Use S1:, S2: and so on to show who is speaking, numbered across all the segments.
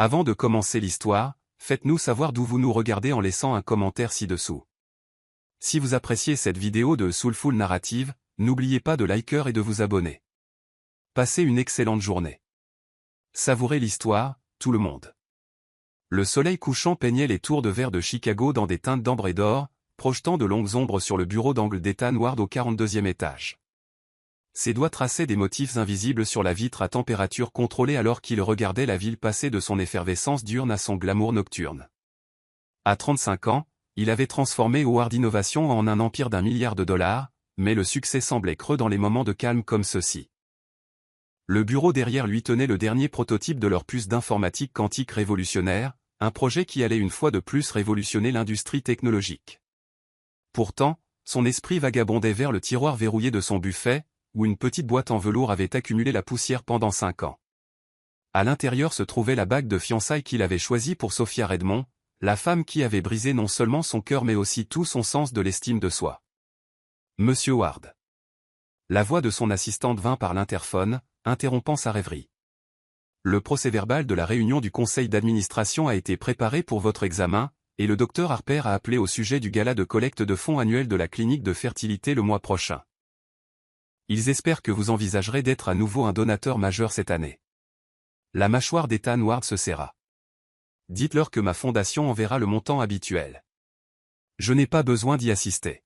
S1: Avant de commencer l'histoire, faites-nous savoir d'où vous nous regardez en laissant un commentaire ci-dessous. Si vous appréciez cette vidéo de Soulful Narrative, n'oubliez pas de liker et de vous abonner. Passez une excellente journée. Savourez l'histoire, tout le monde. Le soleil couchant peignait les tours de verre de Chicago dans des teintes d'ambre et d'or, projetant de longues ombres sur le bureau d'angle d'Ethan Ward au 42e étage. Ses doigts traçaient des motifs invisibles sur la vitre à température contrôlée alors qu'il regardait la ville passer de son effervescence diurne à son glamour nocturne. À 35 ans, il avait transformé Howard Innovation en un empire d'1 milliard de dollars, mais le succès semblait creux dans les moments de calme comme ceux-ci. Le bureau derrière lui tenait le dernier prototype de leur puce d'informatique quantique révolutionnaire, un projet qui allait une fois de plus révolutionner l'industrie technologique. Pourtant, son esprit vagabondait vers le tiroir verrouillé de son buffet, où une petite boîte en velours avait accumulé la poussière pendant 5 ans. À l'intérieur se trouvait la bague de fiançailles qu'il avait choisie pour Sophia Redmond, la femme qui avait brisé non seulement son cœur mais aussi tout son sens de l'estime de soi. Monsieur Ward. La voix de son assistante vint par l'interphone, interrompant sa rêverie. Le procès-verbal de la réunion du conseil d'administration a été préparé pour votre examen, et le docteur Harper a appelé au sujet du gala de collecte de fonds annuel de la clinique de fertilité le mois prochain. Ils espèrent que vous envisagerez d'être à nouveau un donateur majeur cette année. La mâchoire d'Ethan Ward se serra. Dites-leur que ma fondation enverra le montant habituel. Je n'ai pas besoin d'y assister.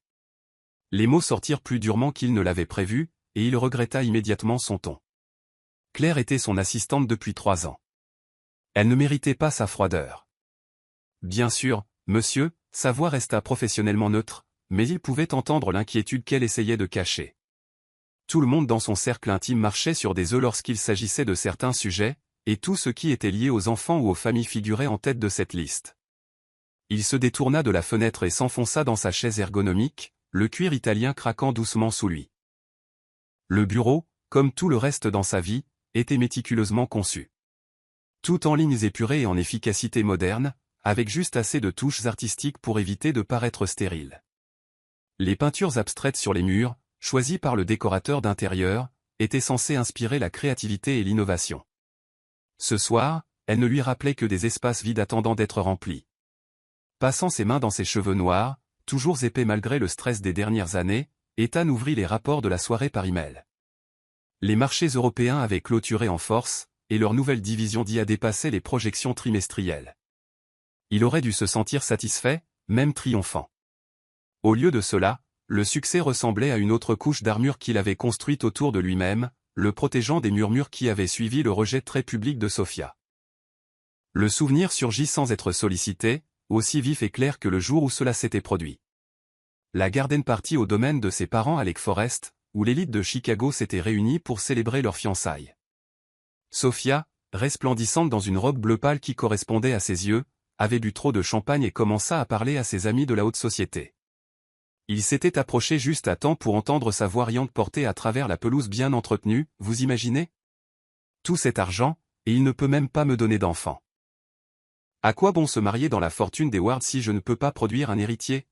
S1: Les mots sortirent plus durement qu'il ne l'avait prévu, et il regretta immédiatement son ton. Claire était son assistante depuis 3 ans. Elle ne méritait pas sa froideur. Bien sûr, monsieur, sa voix resta professionnellement neutre, mais il pouvait entendre l'inquiétude qu'elle essayait de cacher. Tout le monde dans son cercle intime marchait sur des œufs lorsqu'il s'agissait de certains sujets, et tout ce qui était lié aux enfants ou aux familles figurait en tête de cette liste. Il se détourna de la fenêtre et s'enfonça dans sa chaise ergonomique, le cuir italien craquant doucement sous lui. Le bureau, comme tout le reste dans sa vie, était méticuleusement conçu. Tout en lignes épurées et en efficacité moderne, avec juste assez de touches artistiques pour éviter de paraître stérile. Les peintures abstraites sur les murs, choisies par le décorateur d'intérieur, étaient censées inspirer la créativité et l'innovation. Ce soir, elle ne lui rappelait que des espaces vides attendant d'être remplis. Passant ses mains dans ses cheveux noirs, toujours épais malgré le stress des dernières années, Ethan ouvrit les rapports de la soirée par email. Les marchés européens avaient clôturé en force, et leur nouvelle division d'IA dépassait les projections trimestrielles. Il aurait dû se sentir satisfait, même triomphant. Au lieu de cela, le succès ressemblait à une autre couche d'armure qu'il avait construite autour de lui-même, le protégeant des murmures qui avaient suivi le rejet très public de Sophia. Le souvenir surgit sans être sollicité, aussi vif et clair que le jour où cela s'était produit. La garden party au domaine de ses parents à Lake Forest, où l'élite de Chicago s'était réunie pour célébrer leurs fiançailles. Sophia, resplendissante dans une robe bleu pâle qui correspondait à ses yeux, avait bu trop de champagne et commença à parler à ses amis de la haute société. Il s'était approché juste à temps pour entendre sa voix riante porter à travers la pelouse bien entretenue, vous imaginez? Tout cet argent, et il ne peut même pas me donner d'enfant. À quoi bon se marier dans la fortune des Ward si je ne peux pas produire un héritier?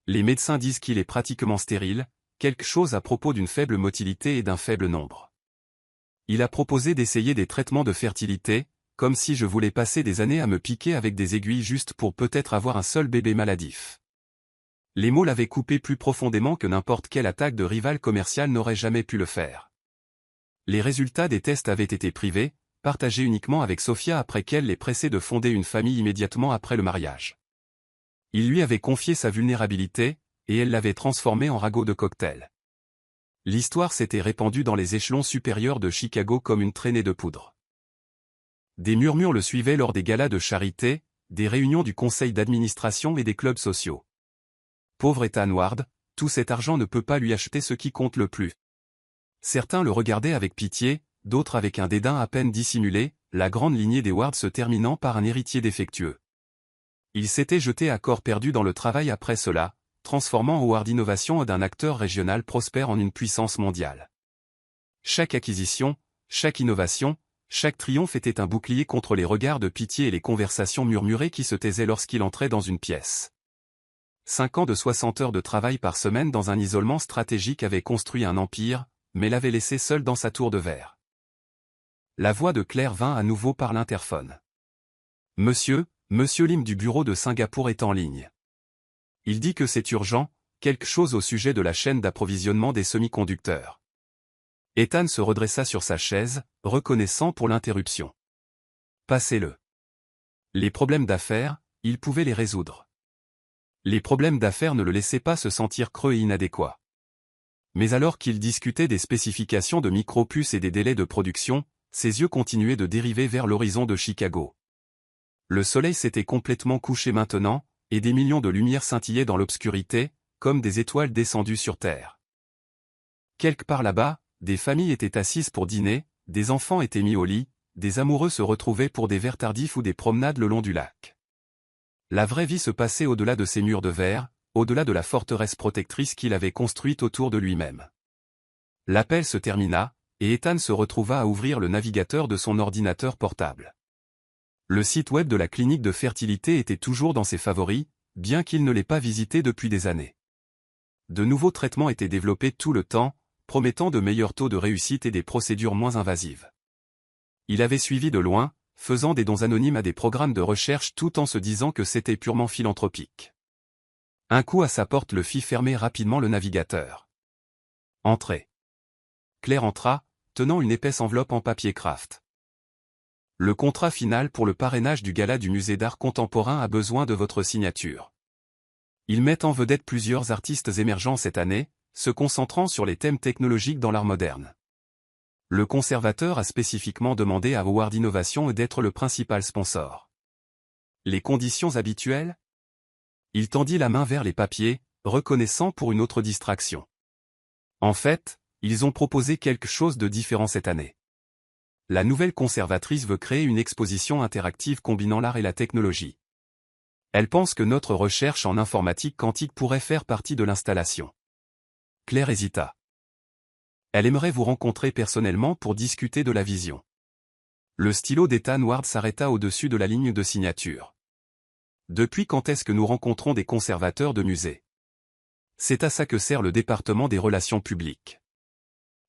S1: Les médecins disent qu'il est pratiquement stérile, quelque chose à propos d'une faible motilité et d'un faible nombre. Il a proposé d'essayer des traitements de fertilité, comme si je voulais passer des années à me piquer avec des aiguilles juste pour peut-être avoir un seul bébé maladif. Les mots l'avaient coupé plus profondément que n'importe quelle attaque de rival commercial n'aurait jamais pu le faire. Les résultats des tests avaient été privés, partagés uniquement avec Sophia après qu'elle les pressait de fonder une famille immédiatement après le mariage. Il lui avait confié sa vulnérabilité, et elle l'avait transformé en ragot de cocktail. L'histoire s'était répandue dans les échelons supérieurs de Chicago comme une traînée de poudre. Des murmures le suivaient lors des galas de charité, des réunions du conseil d'administration et des clubs sociaux. Pauvre Ethan Ward, tout cet argent ne peut pas lui acheter ce qui compte le plus. Certains le regardaient avec pitié, d'autres avec un dédain à peine dissimulé, la grande lignée des Ward se terminant par un héritier défectueux. Il s'était jeté à corps perdu dans le travail après cela, transformant Howard Innovation d'un acteur régional prospère en une puissance mondiale. Chaque acquisition, chaque innovation, chaque triomphe était un bouclier contre les regards de pitié et les conversations murmurées qui se taisaient lorsqu'il entrait dans une pièce. 5 ans de 60 heures de travail par semaine dans un isolement stratégique avaient construit un empire, mais l'avaient laissé seul dans sa tour de verre. La voix de Claire vint à nouveau par l'interphone. Monsieur Lim du bureau de Singapour est en ligne. Il dit que c'est urgent, quelque chose au sujet de la chaîne d'approvisionnement des semi-conducteurs. Ethan se redressa sur sa chaise, reconnaissant pour l'interruption. Passez-le. Les problèmes d'affaires, il pouvait les résoudre. Les problèmes d'affaires ne le laissaient pas se sentir creux et inadéquat. Mais alors qu'il discutait des spécifications de micropuces et des délais de production, ses yeux continuaient de dériver vers l'horizon de Chicago. Le soleil s'était complètement couché maintenant, et des millions de lumières scintillaient dans l'obscurité, comme des étoiles descendues sur terre. Quelque part là-bas, des familles étaient assises pour dîner, des enfants étaient mis au lit, des amoureux se retrouvaient pour des verres tardifs ou des promenades le long du lac. La vraie vie se passait au-delà de ces murs de verre, au-delà de la forteresse protectrice qu'il avait construite autour de lui-même. L'appel se termina, et Ethan se retrouva à ouvrir le navigateur de son ordinateur portable. Le site web de la clinique de fertilité était toujours dans ses favoris, bien qu'il ne l'ait pas visité depuis des années. De nouveaux traitements étaient développés tout le temps, promettant de meilleurs taux de réussite et des procédures moins invasives. Il avait suivi de loin, faisant des dons anonymes à des programmes de recherche tout en se disant que c'était purement philanthropique. Un coup à sa porte le fit fermer rapidement le navigateur. Entrez. Claire entra, tenant une épaisse enveloppe en papier craft. Le contrat final pour le parrainage du gala du musée d'art contemporain a besoin de votre signature. Ils mettent en vedette plusieurs artistes émergents cette année, se concentrant sur les thèmes technologiques dans l'art moderne. Le conservateur a spécifiquement demandé à Howard Innovation d'être le principal sponsor. Les conditions habituelles ? Il tendit la main vers les papiers, reconnaissant pour une autre distraction. En fait, ils ont proposé quelque chose de différent cette année. La nouvelle conservatrice veut créer une exposition interactive combinant l'art et la technologie. Elle pense que notre recherche en informatique quantique pourrait faire partie de l'installation. Claire hésita. Elle aimerait vous rencontrer personnellement pour discuter de la vision. Le stylo d'Ethan Ward s'arrêta au-dessus de la ligne de signature. Depuis quand est-ce que nous rencontrons des conservateurs de musées? C'est à ça que sert le département des relations publiques.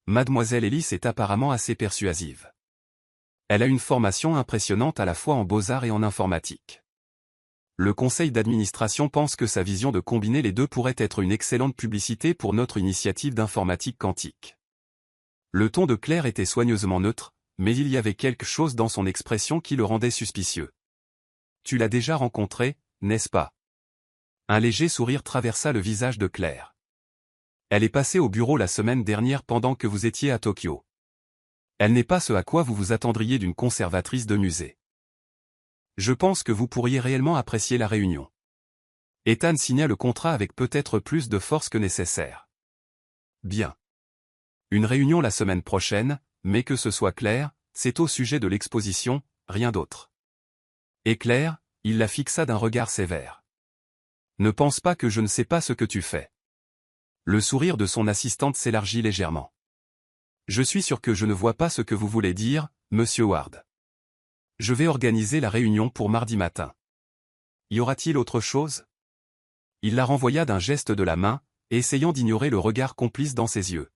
S1: Mademoiselle Ellis est apparemment assez persuasive. Elle a une formation impressionnante à la fois en beaux-arts et en informatique. Le conseil d'administration pense que sa vision de combiner les deux pourrait être une excellente publicité pour notre initiative d'informatique quantique. Le ton de Claire était soigneusement neutre, mais il y avait quelque chose dans son expression qui le rendait suspicieux. Tu l'as déjà rencontré, n'est-ce pas? Un léger sourire traversa le visage de Claire. Elle est passée au bureau la semaine dernière pendant que vous étiez à Tokyo. Elle n'est pas ce à quoi vous vous attendriez d'une conservatrice de musée. Je pense que vous pourriez réellement apprécier la réunion. Ethan signa le contrat avec peut-être plus de force que nécessaire. Bien. Une réunion la semaine prochaine, mais que ce soit clair, c'est au sujet de l'exposition, rien d'autre. Et Claire, il la fixa d'un regard sévère. Ne pense pas que je ne sais pas ce que tu fais. Le sourire de son assistante s'élargit légèrement. Je suis sûr que je ne vois pas ce que vous voulez dire, monsieur Ward. Je vais organiser la réunion pour mardi matin. Y aura-t-il autre chose? Il la renvoya d'un geste de la main, essayant d'ignorer le regard complice dans ses yeux.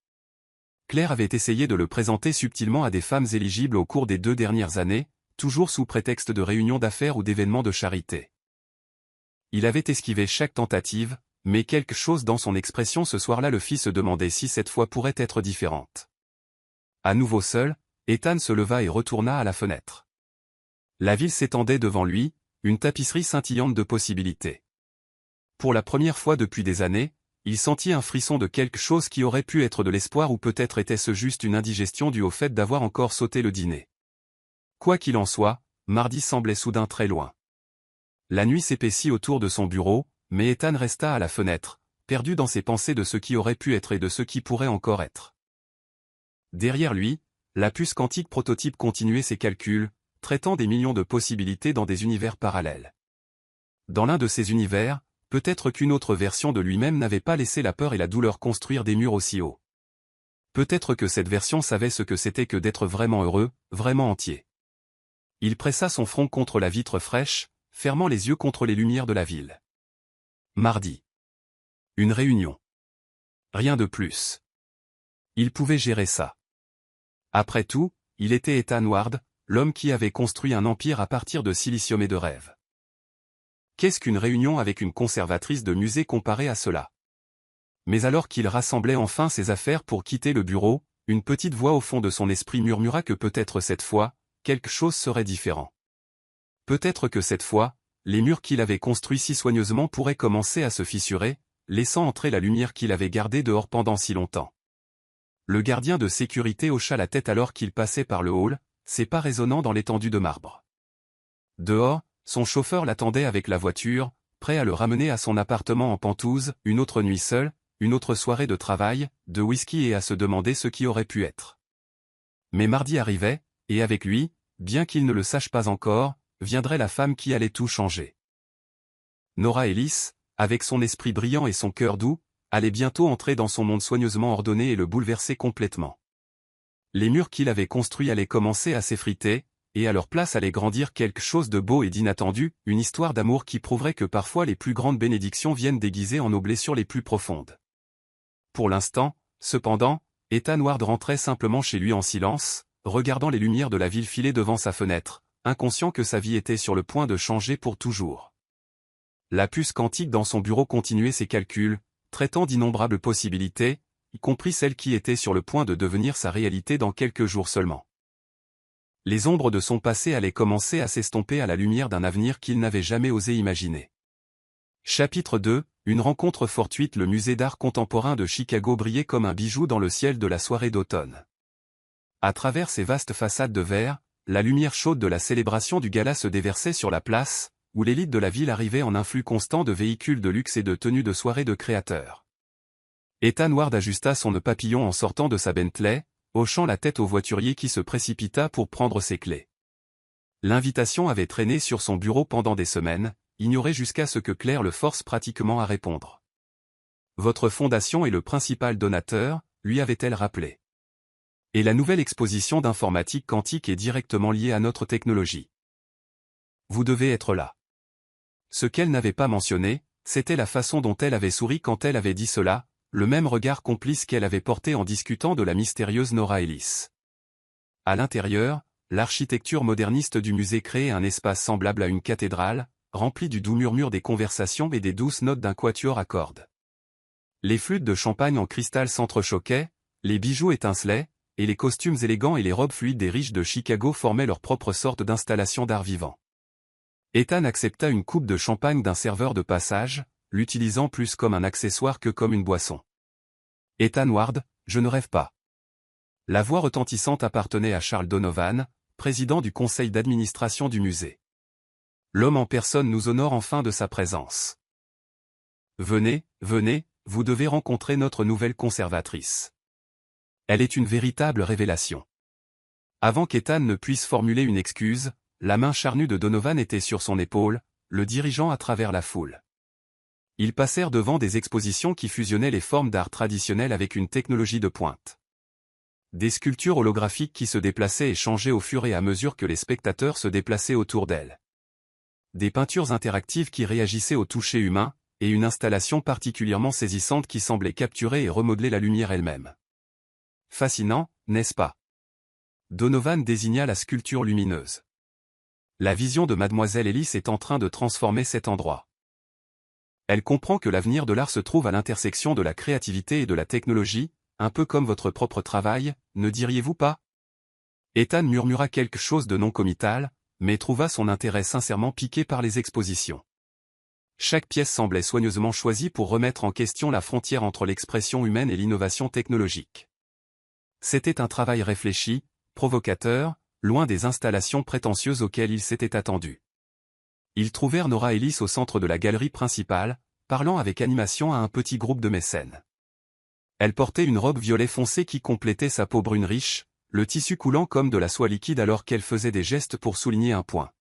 S1: Claire avait essayé de le présenter subtilement à des femmes éligibles au cours des 2 dernières années, toujours sous prétexte de réunions d'affaires ou d'événements de charité. Il avait esquivé chaque tentative, mais quelque chose dans son expression ce soir-là le fit se demander si cette fois pourrait être différente. À nouveau seul, Ethan se leva et retourna à la fenêtre. La ville s'étendait devant lui, une tapisserie scintillante de possibilités. Pour la première fois depuis des années, il sentit un frisson de quelque chose qui aurait pu être de l'espoir ou peut-être était-ce juste une indigestion due au fait d'avoir encore sauté le dîner. Quoi qu'il en soit, mardi semblait soudain très loin. La nuit s'épaissit autour de son bureau, mais Ethan resta à la fenêtre, perdu dans ses pensées de ce qui aurait pu être et de ce qui pourrait encore être. Derrière lui, la puce quantique prototype continuait ses calculs, traitant des millions de possibilités dans des univers parallèles. Dans l'un de ces univers, peut-être qu'une autre version de lui-même n'avait pas laissé la peur et la douleur construire des murs aussi hauts. Peut-être que cette version savait ce que c'était que d'être vraiment heureux, vraiment entier. Il pressa son front contre la vitre fraîche, fermant les yeux contre les lumières de la ville. Mardi. Une réunion. Rien de plus. Il pouvait gérer ça. Après tout, il était Ethan Ward, l'homme qui avait construit un empire à partir de silicium et de rêve. Qu'est-ce qu'une réunion avec une conservatrice de musée comparée à cela? Mais alors qu'il rassemblait enfin ses affaires pour quitter le bureau, une petite voix au fond de son esprit murmura que peut-être cette fois, quelque chose serait différent. Peut-être que cette fois, les murs qu'il avait construits si soigneusement pourraient commencer à se fissurer, laissant entrer la lumière qu'il avait gardée dehors pendant si longtemps. Le gardien de sécurité hocha la tête alors qu'il passait par le hall, ses pas résonnant dans l'étendue de marbre. Dehors, son chauffeur l'attendait avec la voiture, prêt à le ramener à son appartement en Penthouse, une autre nuit seule, une autre soirée de travail, de whisky et à se demander ce qui aurait pu être. Mais mardi arrivait, et avec lui, bien qu'il ne le sache pas encore, viendrait la femme qui allait tout changer. Nora Ellis, avec son esprit brillant et son cœur doux, allait bientôt entrer dans son monde soigneusement ordonné et le bouleverser complètement. Les murs qu'il avait construits allaient commencer à s'effriter, et à leur place allait grandir quelque chose de beau et d'inattendu, une histoire d'amour qui prouverait que parfois les plus grandes bénédictions viennent déguisées en nos blessures les plus profondes. Pour l'instant, cependant, Ethan Ward rentrait simplement chez lui en silence, regardant les lumières de la ville filer devant sa fenêtre, inconscient que sa vie était sur le point de changer pour toujours. La puce quantique dans son bureau continuait ses calculs, traitant d'innombrables possibilités, y compris celles qui étaient sur le point de devenir sa réalité dans quelques jours seulement. Les ombres de son passé allaient commencer à s'estomper à la lumière d'un avenir qu'il n'avait jamais osé imaginer. Chapitre 2, une rencontre fortuite. Le musée d'art contemporain de Chicago brillait comme un bijou dans le ciel de la soirée d'automne. À travers ses vastes façades de verre, la lumière chaude de la célébration du gala se déversait sur la place, où l'élite de la ville arrivait en un flux constant de véhicules de luxe et de tenues de soirée de créateurs. Ethan Ward ajusta son nœud papillon en sortant de sa Bentley, hochant la tête au voiturier qui se précipita pour prendre ses clés. L'invitation avait traîné sur son bureau pendant des semaines, ignorée jusqu'à ce que Claire le force pratiquement à répondre. Votre fondation est le principal donateur, lui avait-elle rappelé. Et la nouvelle exposition d'informatique quantique est directement liée à notre technologie. Vous devez être là. Ce qu'elle n'avait pas mentionné, c'était la façon dont elle avait souri quand elle avait dit cela, le même regard complice qu'elle avait porté en discutant de la mystérieuse Nora Ellis. À l'intérieur, l'architecture moderniste du musée créait un espace semblable à une cathédrale, rempli du doux murmure des conversations et des douces notes d'un quatuor à cordes. Les flûtes de champagne en cristal s'entrechoquaient, les bijoux étincelaient, et les costumes élégants et les robes fluides des riches de Chicago formaient leur propre sorte d'installation d'art vivant. Ethan accepta une coupe de champagne d'un serveur de passage, l'utilisant plus comme un accessoire que comme une boisson. Ethan Ward, je ne rêve pas. La voix retentissante appartenait à Charles Donovan, président du conseil d'administration du musée. L'homme en personne nous honore enfin de sa présence. Venez, venez, vous devez rencontrer notre nouvelle conservatrice. Elle est une véritable révélation. Avant qu'Ethan ne puisse formuler une excuse, la main charnue de Donovan était sur son épaule, le dirigeant à travers la foule. Ils passèrent devant des expositions qui fusionnaient les formes d'art traditionnelles avec une technologie de pointe. Des sculptures holographiques qui se déplaçaient et changeaient au fur et à mesure que les spectateurs se déplaçaient autour d'elles. Des peintures interactives qui réagissaient au toucher humain, et une installation particulièrement saisissante qui semblait capturer et remodeler la lumière elle-même. Fascinant, n'est-ce pas? Donovan désigna la sculpture lumineuse. La vision de Mademoiselle Ellis est en train de transformer cet endroit. Elle comprend que l'avenir de l'art se trouve à l'intersection de la créativité et de la technologie, un peu comme votre propre travail, ne diriez-vous pas? Ethan murmura quelque chose de non committal, mais trouva son intérêt sincèrement piqué par les expositions. Chaque pièce semblait soigneusement choisie pour remettre en question la frontière entre l'expression humaine et l'innovation technologique. C'était un travail réfléchi, provocateur, loin des installations prétentieuses auxquelles ils s'étaient attendus. Ils trouvèrent Nora Ellis au centre de la galerie principale, parlant avec animation à un petit groupe de mécènes. Elle portait une robe violet foncé qui complétait sa peau brune riche, le tissu coulant comme de la soie liquide alors qu'elle faisait des gestes pour souligner un point.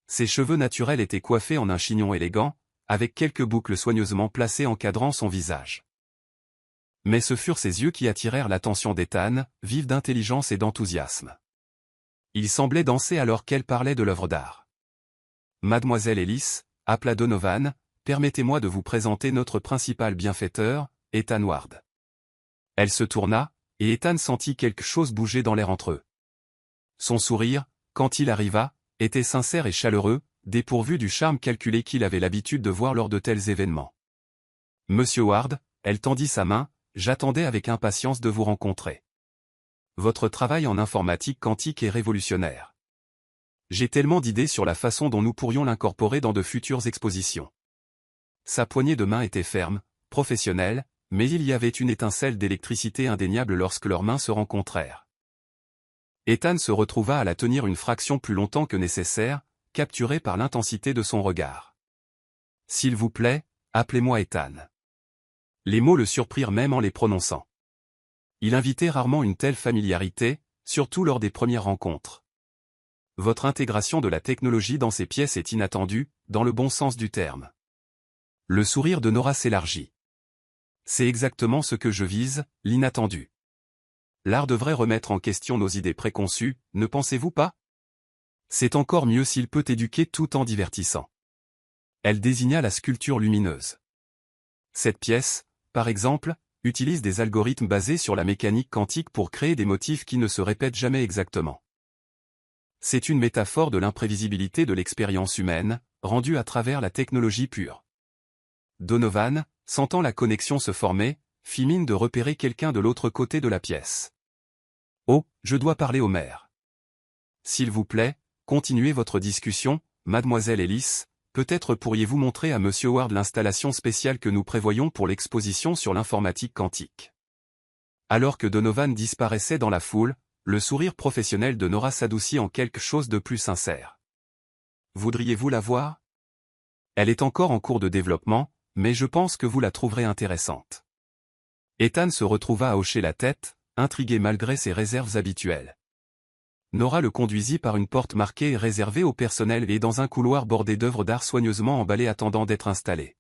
S1: Ses cheveux naturels étaient coiffés en un chignon élégant, avec quelques boucles soigneusement placées encadrant son visage. Mais ce furent ses yeux qui attirèrent l'attention d'Ethan, vifs d'intelligence et d'enthousiasme. Il semblait danser alors qu'elle parlait de l'œuvre d'art. Mademoiselle Ellis, appela Donovan, permettez-moi de vous présenter notre principal bienfaiteur, Ethan Ward. Elle se tourna, et Ethan sentit quelque chose bouger dans l'air entre eux. Son sourire, quand il arriva, était sincère et chaleureux, dépourvu du charme calculé qu'il avait l'habitude de voir lors de tels événements. Monsieur Ward, elle tendit sa main, j'attendais avec impatience de vous rencontrer. Votre travail en informatique quantique est révolutionnaire. J'ai tellement d'idées sur la façon dont nous pourrions l'incorporer dans de futures expositions. Sa poignée de main était ferme, professionnelle, mais il y avait une étincelle d'électricité indéniable lorsque leurs mains se rencontrèrent. Ethan se retrouva à la tenir une fraction plus longtemps que nécessaire, capturé par l'intensité de son regard. « S'il vous plaît, appelez-moi Ethan. » Les mots le surprirent même en les prononçant. Il invitait rarement une telle familiarité, surtout lors des premières rencontres. Votre intégration de la technologie dans ces pièces est inattendue, dans le bon sens du terme. Le sourire de Nora s'élargit. C'est exactement ce que je vise, l'inattendu. L'art devrait remettre en question nos idées préconçues, ne pensez-vous pas? C'est encore mieux s'il peut éduquer tout en divertissant. Elle désigna la sculpture lumineuse. Cette pièce, par exemple, utilise des algorithmes basés sur la mécanique quantique pour créer des motifs qui ne se répètent jamais exactement. C'est une métaphore de l'imprévisibilité de l'expérience humaine, rendue à travers la technologie pure. Donovan, sentant la connexion se former, fit mine de repérer quelqu'un de l'autre côté de la pièce. « Oh, je dois parler au maire. »« S'il vous plaît, continuez votre discussion, mademoiselle Ellis, peut-être pourriez-vous montrer à Monsieur Ward l'installation spéciale que nous prévoyons pour l'exposition sur l'informatique quantique. » Alors que Donovan disparaissait dans la foule, le sourire professionnel de Nora s'adoucit en quelque chose de plus sincère. « Voudriez-vous la voir? Elle est encore en cours de développement, mais je pense que vous la trouverez intéressante. » Ethan se retrouva à hocher la tête, intrigué malgré ses réserves habituelles. Nora le conduisit par une porte marquée réservée au personnel et dans un couloir bordé d'œuvres d'art soigneusement emballées attendant d'être installées.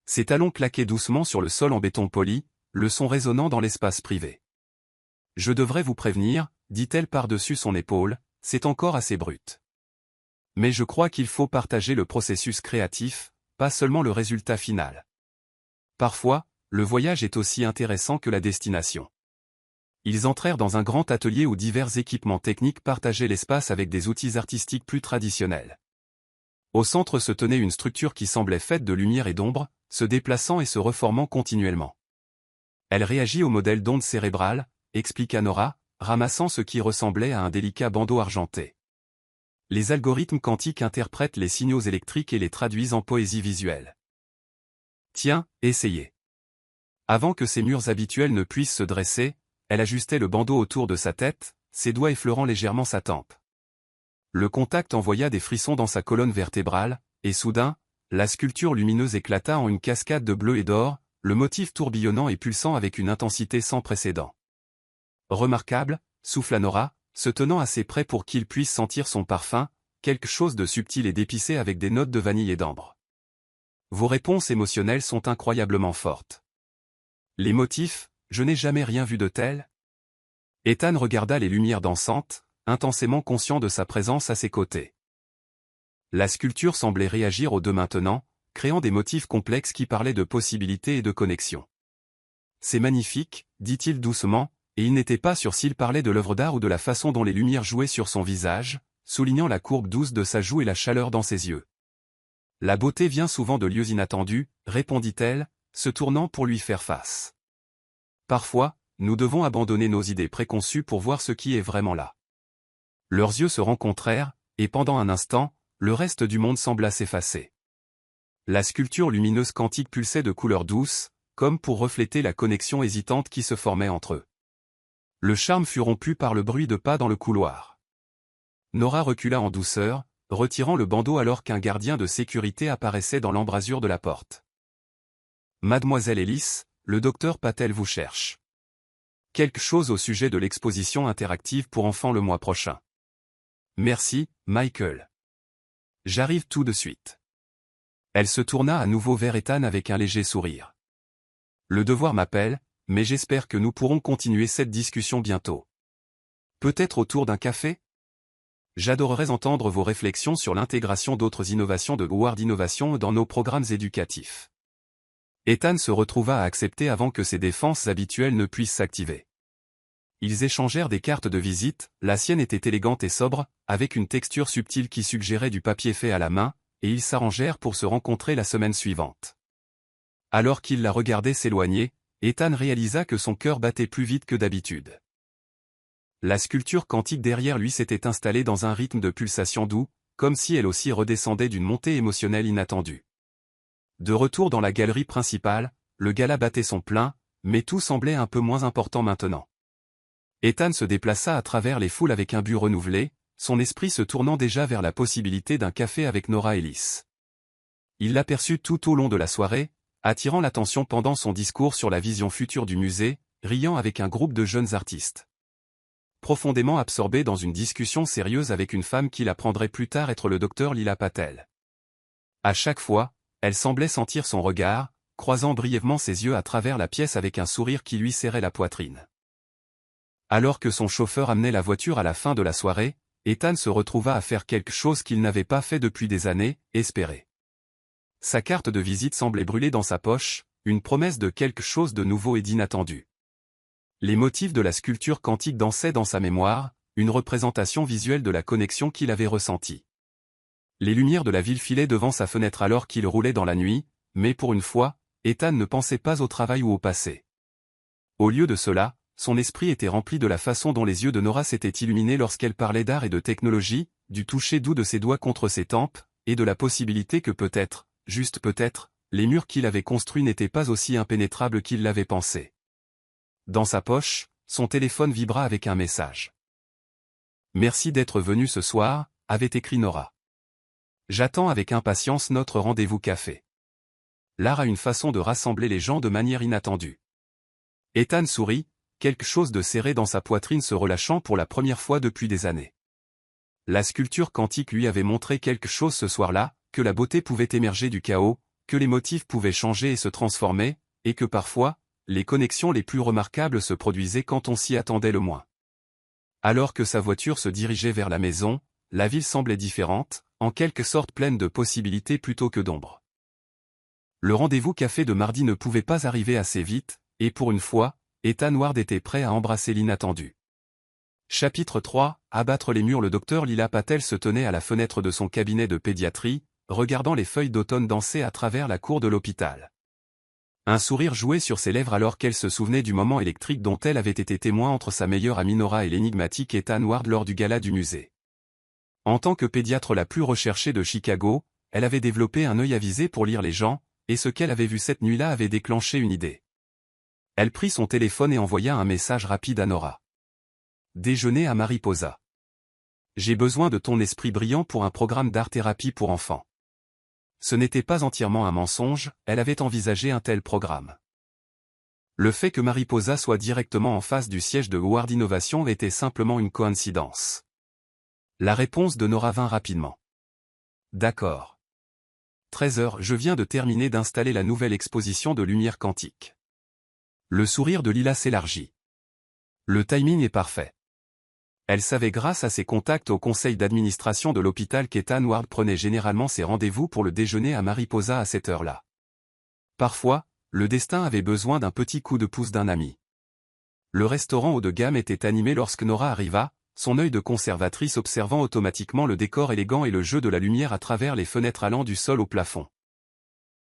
S1: Ses talons claquaient doucement sur le sol en béton poli, le son résonnant dans l'espace privé. « Je devrais vous prévenir, dit-elle par-dessus son épaule, c'est encore assez brut. Mais je crois qu'il faut partager le processus créatif, pas seulement le résultat final. Parfois, le voyage est aussi intéressant que la destination. » Ils entrèrent dans un grand atelier où divers équipements techniques partageaient l'espace avec des outils artistiques plus traditionnels. Au centre se tenait une structure qui semblait faite de lumière et d'ombre, se déplaçant et se reformant continuellement. Elle réagit au modèle d'onde cérébrale, expliqua Nora, ramassant ce qui ressemblait à un délicat bandeau argenté. Les algorithmes quantiques interprètent les signaux électriques et les traduisent en poésie visuelle. Tiens, essayez. Avant que ses murs habituels ne puissent se dresser, elle ajustait le bandeau autour de sa tête, ses doigts effleurant légèrement sa tempe. Le contact envoya des frissons dans sa colonne vertébrale, et soudain, la sculpture lumineuse éclata en une cascade de bleu et d'or, le motif tourbillonnant et pulsant avec une intensité sans précédent. Remarquable, souffla Nora, se tenant assez près pour qu'il puisse sentir son parfum, quelque chose de subtil et d'épicé avec des notes de vanille et d'ambre. Vos réponses émotionnelles sont incroyablement fortes. Les motifs, je n'ai jamais rien vu de tel. Ethan regarda les lumières dansantes, intensément conscient de sa présence à ses côtés. La sculpture semblait réagir aux deux maintenant, créant des motifs complexes qui parlaient de possibilités et de connexions. C'est magnifique, dit-il doucement, et il n'était pas sûr s'il parlait de l'œuvre d'art ou de la façon dont les lumières jouaient sur son visage, soulignant la courbe douce de sa joue et la chaleur dans ses yeux. La beauté vient souvent de lieux inattendus, répondit-elle, se tournant pour lui faire face. Parfois, nous devons abandonner nos idées préconçues pour voir ce qui est vraiment là. Leurs yeux se rencontrèrent, et pendant un instant, le reste du monde sembla s'effacer. La sculpture lumineuse quantique pulsait de couleurs douces, comme pour refléter la connexion hésitante qui se formait entre eux. Le charme fut rompu par le bruit de pas dans le couloir. Nora recula en douceur, retirant le bandeau alors qu'un gardien de sécurité apparaissait dans l'embrasure de la porte. « Mademoiselle Ellis, le docteur Patel vous cherche. Quelque chose au sujet de l'exposition interactive pour enfants le mois prochain. Merci, Michael. J'arrive tout de suite. » Elle se tourna à nouveau vers Ethan avec un léger sourire. « Le devoir m'appelle, mais j'espère que nous pourrons continuer cette discussion bientôt. Peut-être autour d'un café? J'adorerais entendre vos réflexions sur l'intégration d'autres innovations de Ward Innovation dans nos programmes éducatifs. » Ethan se retrouva à accepter avant que ses défenses habituelles ne puissent s'activer. Ils échangèrent des cartes de visite, la sienne était élégante et sobre, avec une texture subtile qui suggérait du papier fait à la main, et ils s'arrangèrent pour se rencontrer la semaine suivante. Alors qu'il la regardait s'éloigner, Ethan réalisa que son cœur battait plus vite que d'habitude. La sculpture quantique derrière lui s'était installée dans un rythme de pulsation doux, comme si elle aussi redescendait d'une montée émotionnelle inattendue. De retour dans la galerie principale, le gala battait son plein, mais tout semblait un peu moins important maintenant. Ethan se déplaça à travers les foules avec un but renouvelé, son esprit se tournant déjà vers la possibilité d'un café avec Nora Ellis. Il l'aperçut tout au long de la soirée, attirant l'attention pendant son discours sur la vision future du musée, riant avec un groupe de jeunes artistes. Profondément absorbé dans une discussion sérieuse avec une femme qu'il apprendrait plus tard être le docteur Lila Patel. À chaque fois, elle semblait sentir son regard, croisant brièvement ses yeux à travers la pièce avec un sourire qui lui serrait la poitrine. Alors que son chauffeur amenait la voiture à la fin de la soirée, Ethan se retrouva à faire quelque chose qu'il n'avait pas fait depuis des années, espérer. Sa carte de visite semblait brûler dans sa poche, une promesse de quelque chose de nouveau et d'inattendu. Les motifs de la sculpture quantique dansaient dans sa mémoire, une représentation visuelle de la connexion qu'il avait ressentie. Les lumières de la ville filaient devant sa fenêtre alors qu'il roulait dans la nuit, mais pour une fois, Ethan ne pensait pas au travail ou au passé. Au lieu de cela, son esprit était rempli de la façon dont les yeux de Nora s'étaient illuminés lorsqu'elle parlait d'art et de technologie, du toucher doux de ses doigts contre ses tempes, et de la possibilité que peut-être, juste peut-être, les murs qu'il avait construits n'étaient pas aussi impénétrables qu'il l'avait pensé. Dans sa poche, son téléphone vibra avec un message. « Merci d'être venu ce soir », avait écrit Nora. « J'attends avec impatience notre rendez-vous café. » L'art a une façon de rassembler les gens de manière inattendue. Ethan sourit, quelque chose de serré dans sa poitrine se relâchant pour la première fois depuis des années. La sculpture quantique lui avait montré quelque chose ce soir-là, que la beauté pouvait émerger du chaos, que les motifs pouvaient changer et se transformer, et que parfois, les connexions les plus remarquables se produisaient quand on s'y attendait le moins. Alors que sa voiture se dirigeait vers la maison, la ville semblait différente, en quelque sorte pleine de possibilités plutôt que d'ombres. Le rendez-vous café de mardi ne pouvait pas arriver assez vite, et pour une fois, Ethan Ward était prêt à embrasser l'inattendu. Chapitre 3 « Abattre les murs ». Le docteur Lila Patel se tenait à la fenêtre de son cabinet de pédiatrie, regardant les feuilles d'automne danser à travers la cour de l'hôpital. Un sourire jouait sur ses lèvres alors qu'elle se souvenait du moment électrique dont elle avait été témoin entre sa meilleure amie Nora et l'énigmatique Ethan Ward lors du gala du musée. En tant que pédiatre la plus recherchée de Chicago, elle avait développé un œil avisé pour lire les gens, et ce qu'elle avait vu cette nuit-là avait déclenché une idée. Elle prit son téléphone et envoya un message rapide à Nora. Déjeuner à Mariposa. J'ai besoin de ton esprit brillant pour un programme d'art-thérapie pour enfants. Ce n'était pas entièrement un mensonge, elle avait envisagé un tel programme. Le fait que Mariposa soit directement en face du siège de Howard Innovation était simplement une coïncidence. La réponse de Nora vint rapidement. D'accord. 13h, je viens de terminer d'installer la nouvelle exposition de lumière quantique. Le sourire de Lila s'élargit. Le timing est parfait. Elle savait grâce à ses contacts au conseil d'administration de l'hôpital qu'Ethan Ward prenait généralement ses rendez-vous pour le déjeuner à Mariposa à cette heure-là. Parfois, le destin avait besoin d'un petit coup de pouce d'un ami. Le restaurant haut de gamme était animé lorsque Nora arriva, son œil de conservatrice observant automatiquement le décor élégant et le jeu de la lumière à travers les fenêtres allant du sol au plafond.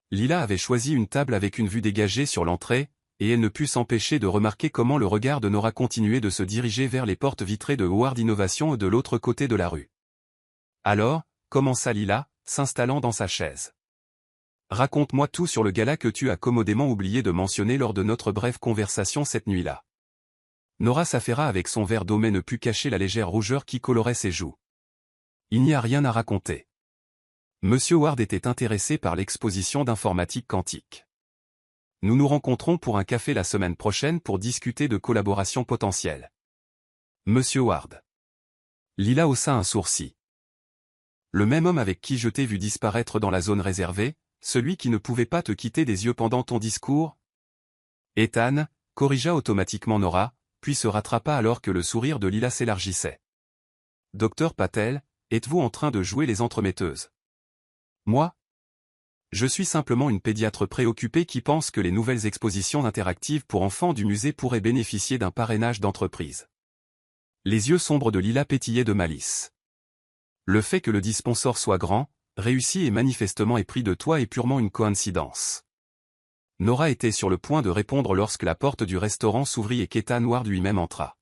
S1: Lila avait choisi une table avec une vue dégagée sur l'entrée, et elle ne put s'empêcher de remarquer comment le regard de Nora continuait de se diriger vers les portes vitrées de Howard Innovation de l'autre côté de la rue. Alors, commença Lila, s'installant dans sa chaise. Raconte-moi tout sur le gala que tu as commodément oublié de mentionner lors de notre brève conversation cette nuit-là. Nora s'affaira avec son verre d'eau mais ne put cacher la légère rougeur qui colorait ses joues. Il n'y a rien à raconter. Monsieur Ward était intéressé par l'exposition d'informatique quantique. Nous nous rencontrons pour un café la semaine prochaine pour discuter de collaboration potentielle. Monsieur Ward. Lila haussa un sourcil. Le même homme avec qui je t'ai vu disparaître dans la zone réservée, celui qui ne pouvait pas te quitter des yeux pendant ton discours? Ethan, corrigea automatiquement Nora, puis se rattrapa alors que le sourire de Lila s'élargissait. Docteur Patel, êtes-vous en train de jouer les entremetteuses? Moi? Je suis simplement une pédiatre préoccupée qui pense que les nouvelles expositions interactives pour enfants du musée pourraient bénéficier d'un parrainage d'entreprise. Les yeux sombres de Lila pétillaient de malice. Le fait que le dit sponsor soit grand, réussi et manifestement épris de toi est purement une coïncidence. Nora était sur le point de répondre lorsque la porte du restaurant s'ouvrit et qu'Ethan Ward lui-même entra.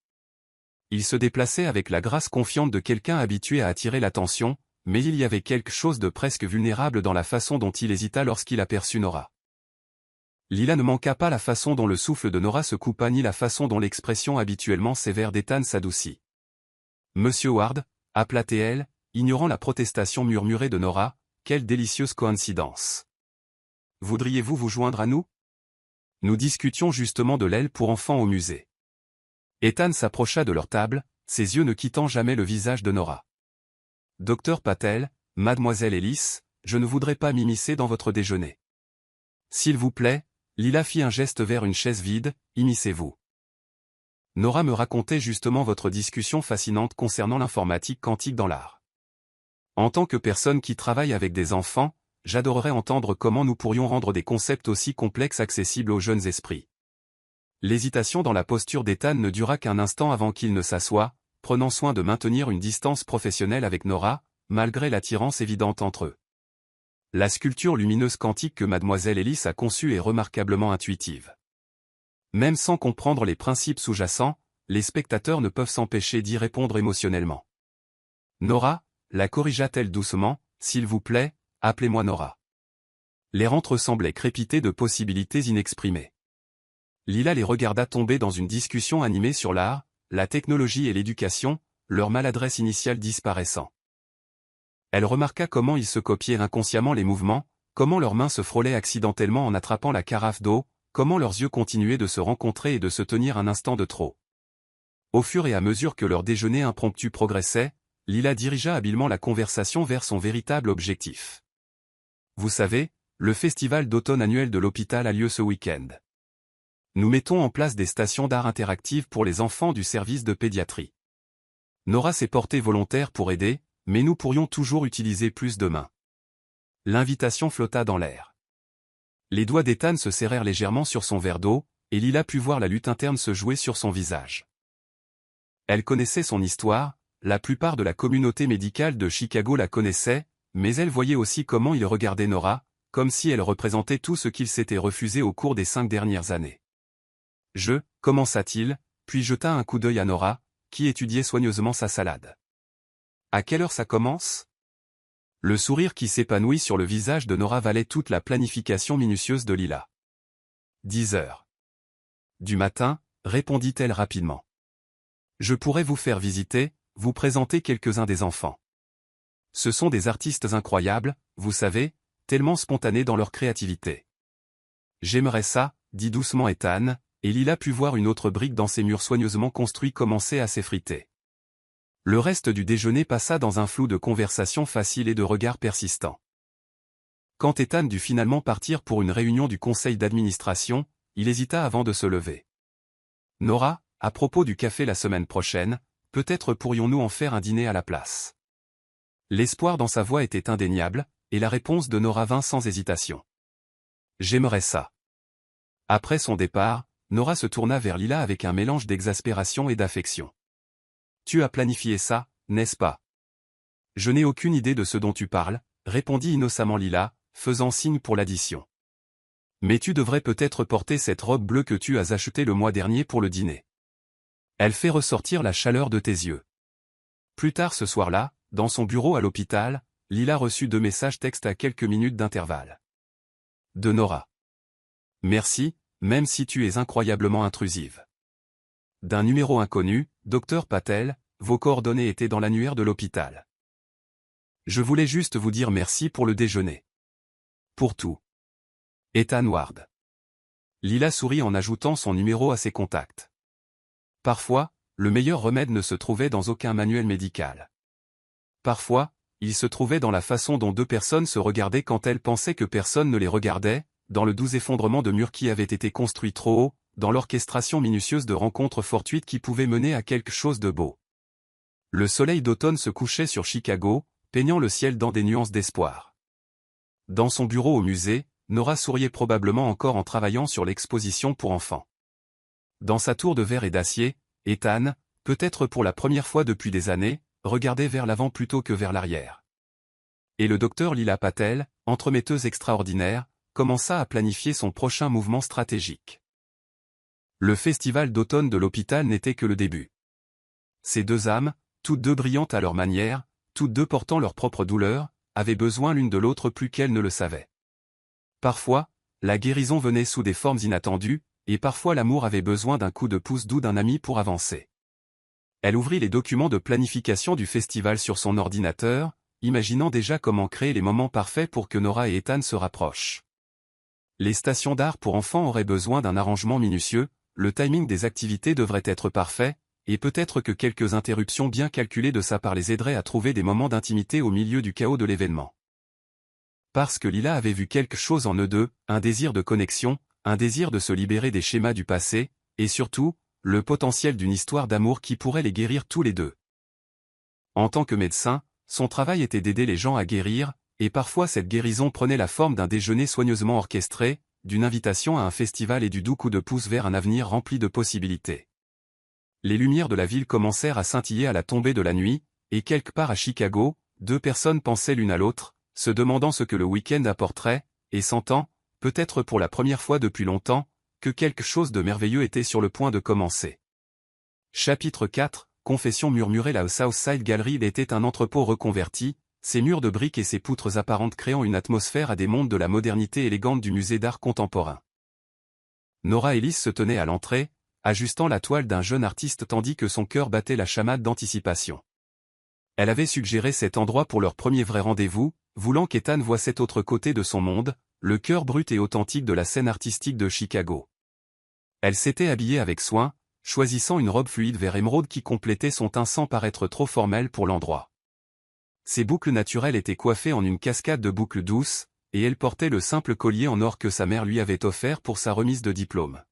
S1: Il se déplaçait avec la grâce confiante de quelqu'un habitué à attirer l'attention, mais il y avait quelque chose de presque vulnérable dans la façon dont il hésita lorsqu'il aperçut Nora. Lila ne manqua pas la façon dont le souffle de Nora se coupa ni la façon dont l'expression habituellement sévère d'Ethan s'adoucit. « Monsieur Ward » appela-t-elle, ignorant la protestation murmurée de Nora, « quelle délicieuse coïncidence. Voudriez-vous vous joindre à nous? Nous discutions justement de l'aile pour enfants au musée. » Ethan s'approcha de leur table, ses yeux ne quittant jamais le visage de Nora. « Docteur Patel, mademoiselle Ellis, je ne voudrais pas m'immiscer dans votre déjeuner. S'il vous plaît, » Lila fit un geste vers une chaise vide, « immiscez-vous. Nora me racontait justement votre discussion fascinante concernant l'informatique quantique dans l'art. En tant que personne qui travaille avec des enfants, j'adorerais entendre comment nous pourrions rendre des concepts aussi complexes accessibles aux jeunes esprits. » L'hésitation dans la posture d'Ethan ne dura qu'un instant avant qu'il ne s'assoie, prenant soin de maintenir une distance professionnelle avec Nora, malgré l'attirance évidente entre eux. La sculpture lumineuse quantique que mademoiselle Ellis a conçue est remarquablement intuitive. Même sans comprendre les principes sous-jacents, les spectateurs ne peuvent s'empêcher d'y répondre émotionnellement. Nora, la corrigea-t-elle doucement, s'il vous plaît, appelez-moi Nora. L'air entre semblait crépiter de possibilités inexprimées. Lila les regarda tomber dans une discussion animée sur l'art, la technologie et l'éducation, leur maladresse initiale disparaissant. Elle remarqua comment ils se copiaient inconsciemment les mouvements, comment leurs mains se frôlaient accidentellement en attrapant la carafe d'eau, comment leurs yeux continuaient de se rencontrer et de se tenir un instant de trop. Au fur et à mesure que leur déjeuner impromptu progressait, Lila dirigea habilement la conversation vers son véritable objectif. Vous savez, le festival d'automne annuel de l'hôpital a lieu ce week-end. Nous mettons en place des stations d'art interactives pour les enfants du service de pédiatrie. Nora s'est portée volontaire pour aider, mais nous pourrions toujours utiliser plus de mains. L'invitation flotta dans l'air. Les doigts d'Ethan se serrèrent légèrement sur son verre d'eau, et Lila put voir la lutte interne se jouer sur son visage. Elle connaissait son histoire, la plupart de la communauté médicale de Chicago la connaissait, mais elle voyait aussi comment il regardait Nora, comme si elle représentait tout ce qu'il s'était refusé au cours des 5 dernières années. Commença-t-il, puis jeta un coup d'œil à Nora, qui étudiait soigneusement sa salade. À quelle heure ça commence? Le sourire qui s'épanouit sur le visage de Nora valait toute la planification minutieuse de Lila. 10 heures. Du matin, répondit-elle rapidement. Je pourrais vous faire visiter, vous présenter quelques-uns des enfants. Ce sont des artistes incroyables, vous savez, tellement spontanés dans leur créativité. J'aimerais ça, dit doucement Ethan, et Lila put voir une autre brique dans ses murs soigneusement construits commencer à s'effriter. Le reste du déjeuner passa dans un flou de conversation facile et de regards persistants. Quand Ethan dut finalement partir pour une réunion du conseil d'administration, il hésita avant de se lever. Nora, à propos du café la semaine prochaine, peut-être pourrions-nous en faire un dîner à la place. L'espoir dans sa voix était indéniable, et la réponse de Nora vint sans hésitation. J'aimerais ça. Après son départ, Nora se tourna vers Lila avec un mélange d'exaspération et d'affection. Tu as planifié ça, n'est-ce pas? Je n'ai aucune idée de ce dont tu parles, répondit innocemment Lila, faisant signe pour l'addition. Mais tu devrais peut-être porter cette robe bleue que tu as achetée le mois dernier pour le dîner. Elle fait ressortir la chaleur de tes yeux. Plus tard ce soir-là, dans son bureau à l'hôpital, Lila reçut 2 messages textes à quelques minutes d'intervalle. De Nora. Merci, même si tu es incroyablement intrusive. D'un numéro inconnu, Dr Patel, vos coordonnées étaient dans l'annuaire de l'hôpital. Je voulais juste vous dire merci pour le déjeuner. Pour tout. Ethan Ward. Lila sourit en ajoutant son numéro à ses contacts. Parfois, le meilleur remède ne se trouvait dans aucun manuel médical. Parfois, il se trouvait dans la façon dont 2 personnes se regardaient quand elles pensaient que personne ne les regardait, dans le doux effondrement de murs qui avaient été construits trop haut, dans l'orchestration minutieuse de rencontres fortuites qui pouvaient mener à quelque chose de beau. Le soleil d'automne se couchait sur Chicago, peignant le ciel dans des nuances d'espoir. Dans son bureau au musée, Nora souriait probablement encore en travaillant sur l'exposition pour enfants. Dans sa tour de verre et d'acier, Ethan, peut-être pour la première fois depuis des années, regardait vers l'avant plutôt que vers l'arrière. Et le docteur Lila Patel, entremetteuse extraordinaire, commença à planifier son prochain mouvement stratégique. Le festival d'automne de l'hôpital n'était que le début. Ces deux âmes, toutes deux brillantes à leur manière, toutes deux portant leur propre douleur, avaient besoin l'une de l'autre plus qu'elles ne le savaient. Parfois, la guérison venait sous des formes inattendues, et parfois l'amour avait besoin d'un coup de pouce doux d'un ami pour avancer. Elle ouvrit les documents de planification du festival sur son ordinateur, imaginant déjà comment créer les moments parfaits pour que Nora et Ethan se rapprochent. Les stations d'art pour enfants auraient besoin d'un arrangement minutieux, le timing des activités devrait être parfait, et peut-être que quelques interruptions bien calculées de sa part les aideraient à trouver des moments d'intimité au milieu du chaos de l'événement. Parce que Lila avait vu quelque chose en eux deux, un désir de connexion, un désir de se libérer des schémas du passé, et surtout, le potentiel d'une histoire d'amour qui pourrait les guérir tous les deux. En tant que médecin, son travail était d'aider les gens à guérir, et parfois cette guérison prenait la forme d'un déjeuner soigneusement orchestré, d'une invitation à un festival et du doux coup de pouce vers un avenir rempli de possibilités. Les lumières de la ville commencèrent à scintiller à la tombée de la nuit, et quelque part à Chicago, deux personnes pensaient l'une à l'autre, se demandant ce que le week-end apporterait, et sentant, peut-être pour la première fois depuis longtemps, que quelque chose de merveilleux était sur le point de commencer. Chapitre 4, Confession murmurée. La Southside Gallery était un entrepôt reconverti, ses murs de briques et ses poutres apparentes créant une atmosphère à des mondes de la modernité élégante du musée d'art contemporain. Nora Ellis se tenait à l'entrée, ajustant la toile d'un jeune artiste tandis que son cœur battait la chamade d'anticipation. Elle avait suggéré cet endroit pour leur premier vrai rendez-vous, voulant qu'Ethan voie cet autre côté de son monde, le cœur brut et authentique de la scène artistique de Chicago. Elle s'était habillée avec soin, choisissant une robe fluide vert émeraude qui complétait son teint sans paraître trop formelle pour l'endroit. Ses boucles naturelles étaient coiffées en une cascade de boucles douces, et elle portait le simple collier en or que sa mère lui avait offert pour sa remise de diplôme.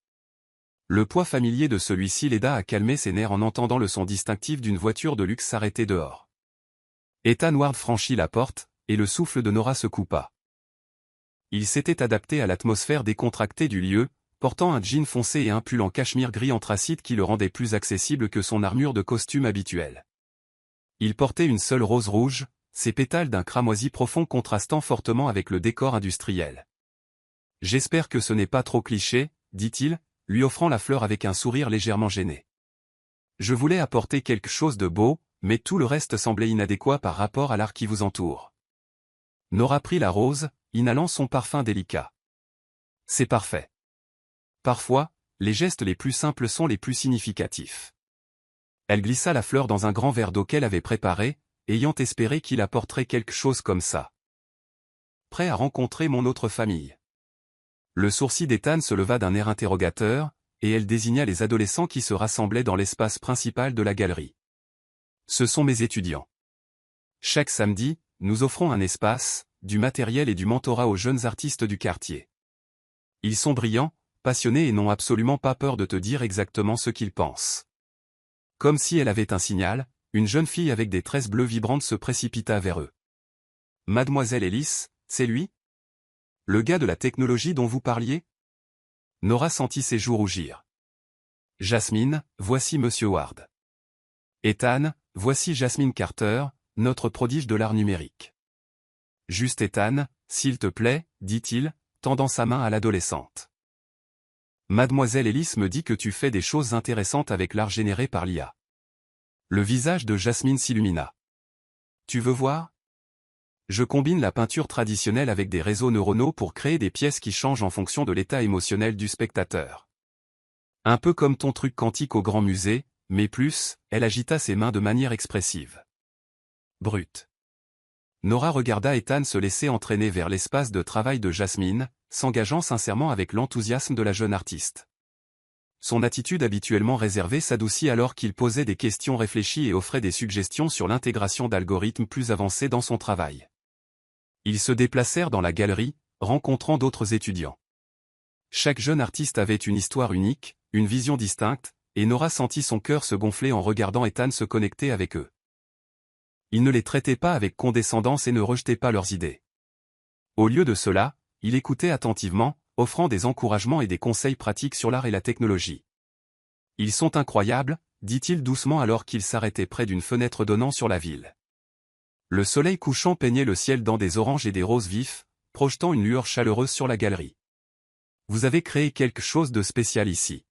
S1: Le poids familier de celui-ci l'aida à calmer ses nerfs en entendant le son distinctif d'une voiture de luxe s'arrêter dehors. Ethan Ward franchit la porte, et le souffle de Nora se coupa. Il s'était adapté à l'atmosphère décontractée du lieu, portant un jean foncé et un pull en cachemire gris anthracite qui le rendait plus accessible que son armure de costume habituelle. Il portait une seule rose rouge, ses pétales d'un cramoisi profond contrastant fortement avec le décor industriel. « J'espère que ce n'est pas trop cliché, » dit-il, lui offrant la fleur avec un sourire légèrement gêné. « Je voulais apporter quelque chose de beau, mais tout le reste semblait inadéquat par rapport à l'art qui vous entoure. » Nora prit la rose, inhalant son parfum délicat. « C'est parfait. » Parfois, les gestes les plus simples sont les plus significatifs. Elle glissa la fleur dans un grand verre d'eau qu'elle avait préparé, ayant espéré qu'il apporterait quelque chose comme ça. Prêt à rencontrer mon autre famille. Le sourcil d'Ethan se leva d'un air interrogateur, et elle désigna les adolescents qui se rassemblaient dans l'espace principal de la galerie. Ce sont mes étudiants. Chaque samedi, nous offrons un espace, du matériel et du mentorat aux jeunes artistes du quartier. Ils sont brillants, passionnés et n'ont absolument pas peur de te dire exactement ce qu'ils pensent. Comme si elle avait un signal, une jeune fille avec des tresses bleues vibrantes se précipita vers eux. « Mademoiselle Ellis, c'est lui? Le gars de la technologie dont vous parliez ?» Nora sentit ses joues rougir. « Jasmine, voici Monsieur Ward. Ethan, voici Jasmine Carter, notre prodige de l'art numérique. » « Juste Ethan, s'il te plaît, » dit-il, tendant sa main à l'adolescente. « Mademoiselle Ellis me dit que tu fais des choses intéressantes avec l'art généré par l'IA. » Le visage de Jasmine s'illumina. « Tu veux voir? Je combine la peinture traditionnelle avec des réseaux neuronaux pour créer des pièces qui changent en fonction de l'état émotionnel du spectateur. Un peu comme ton truc quantique au Grand Musée, mais plus, » elle agita ses mains de manière expressive. Brut. Nora regarda Ethan se laisser entraîner vers l'espace de travail de Jasmine, s'engageant sincèrement avec l'enthousiasme de la jeune artiste. Son attitude habituellement réservée s'adoucit alors qu'il posait des questions réfléchies et offrait des suggestions sur l'intégration d'algorithmes plus avancés dans son travail. Ils se déplacèrent dans la galerie, rencontrant d'autres étudiants. Chaque jeune artiste avait une histoire unique, une vision distincte, et Nora sentit son cœur se gonfler en regardant Ethan se connecter avec eux. Il ne les traitait pas avec condescendance et ne rejetait pas leurs idées. Au lieu de cela, il écoutait attentivement, offrant des encouragements et des conseils pratiques sur l'art et la technologie. « Ils sont incroyables », dit-il doucement alors qu'il s'arrêtait près d'une fenêtre donnant sur la ville. Le soleil couchant peignait le ciel dans des oranges et des roses vifs, projetant une lueur chaleureuse sur la galerie. « Vous avez créé quelque chose de spécial ici. »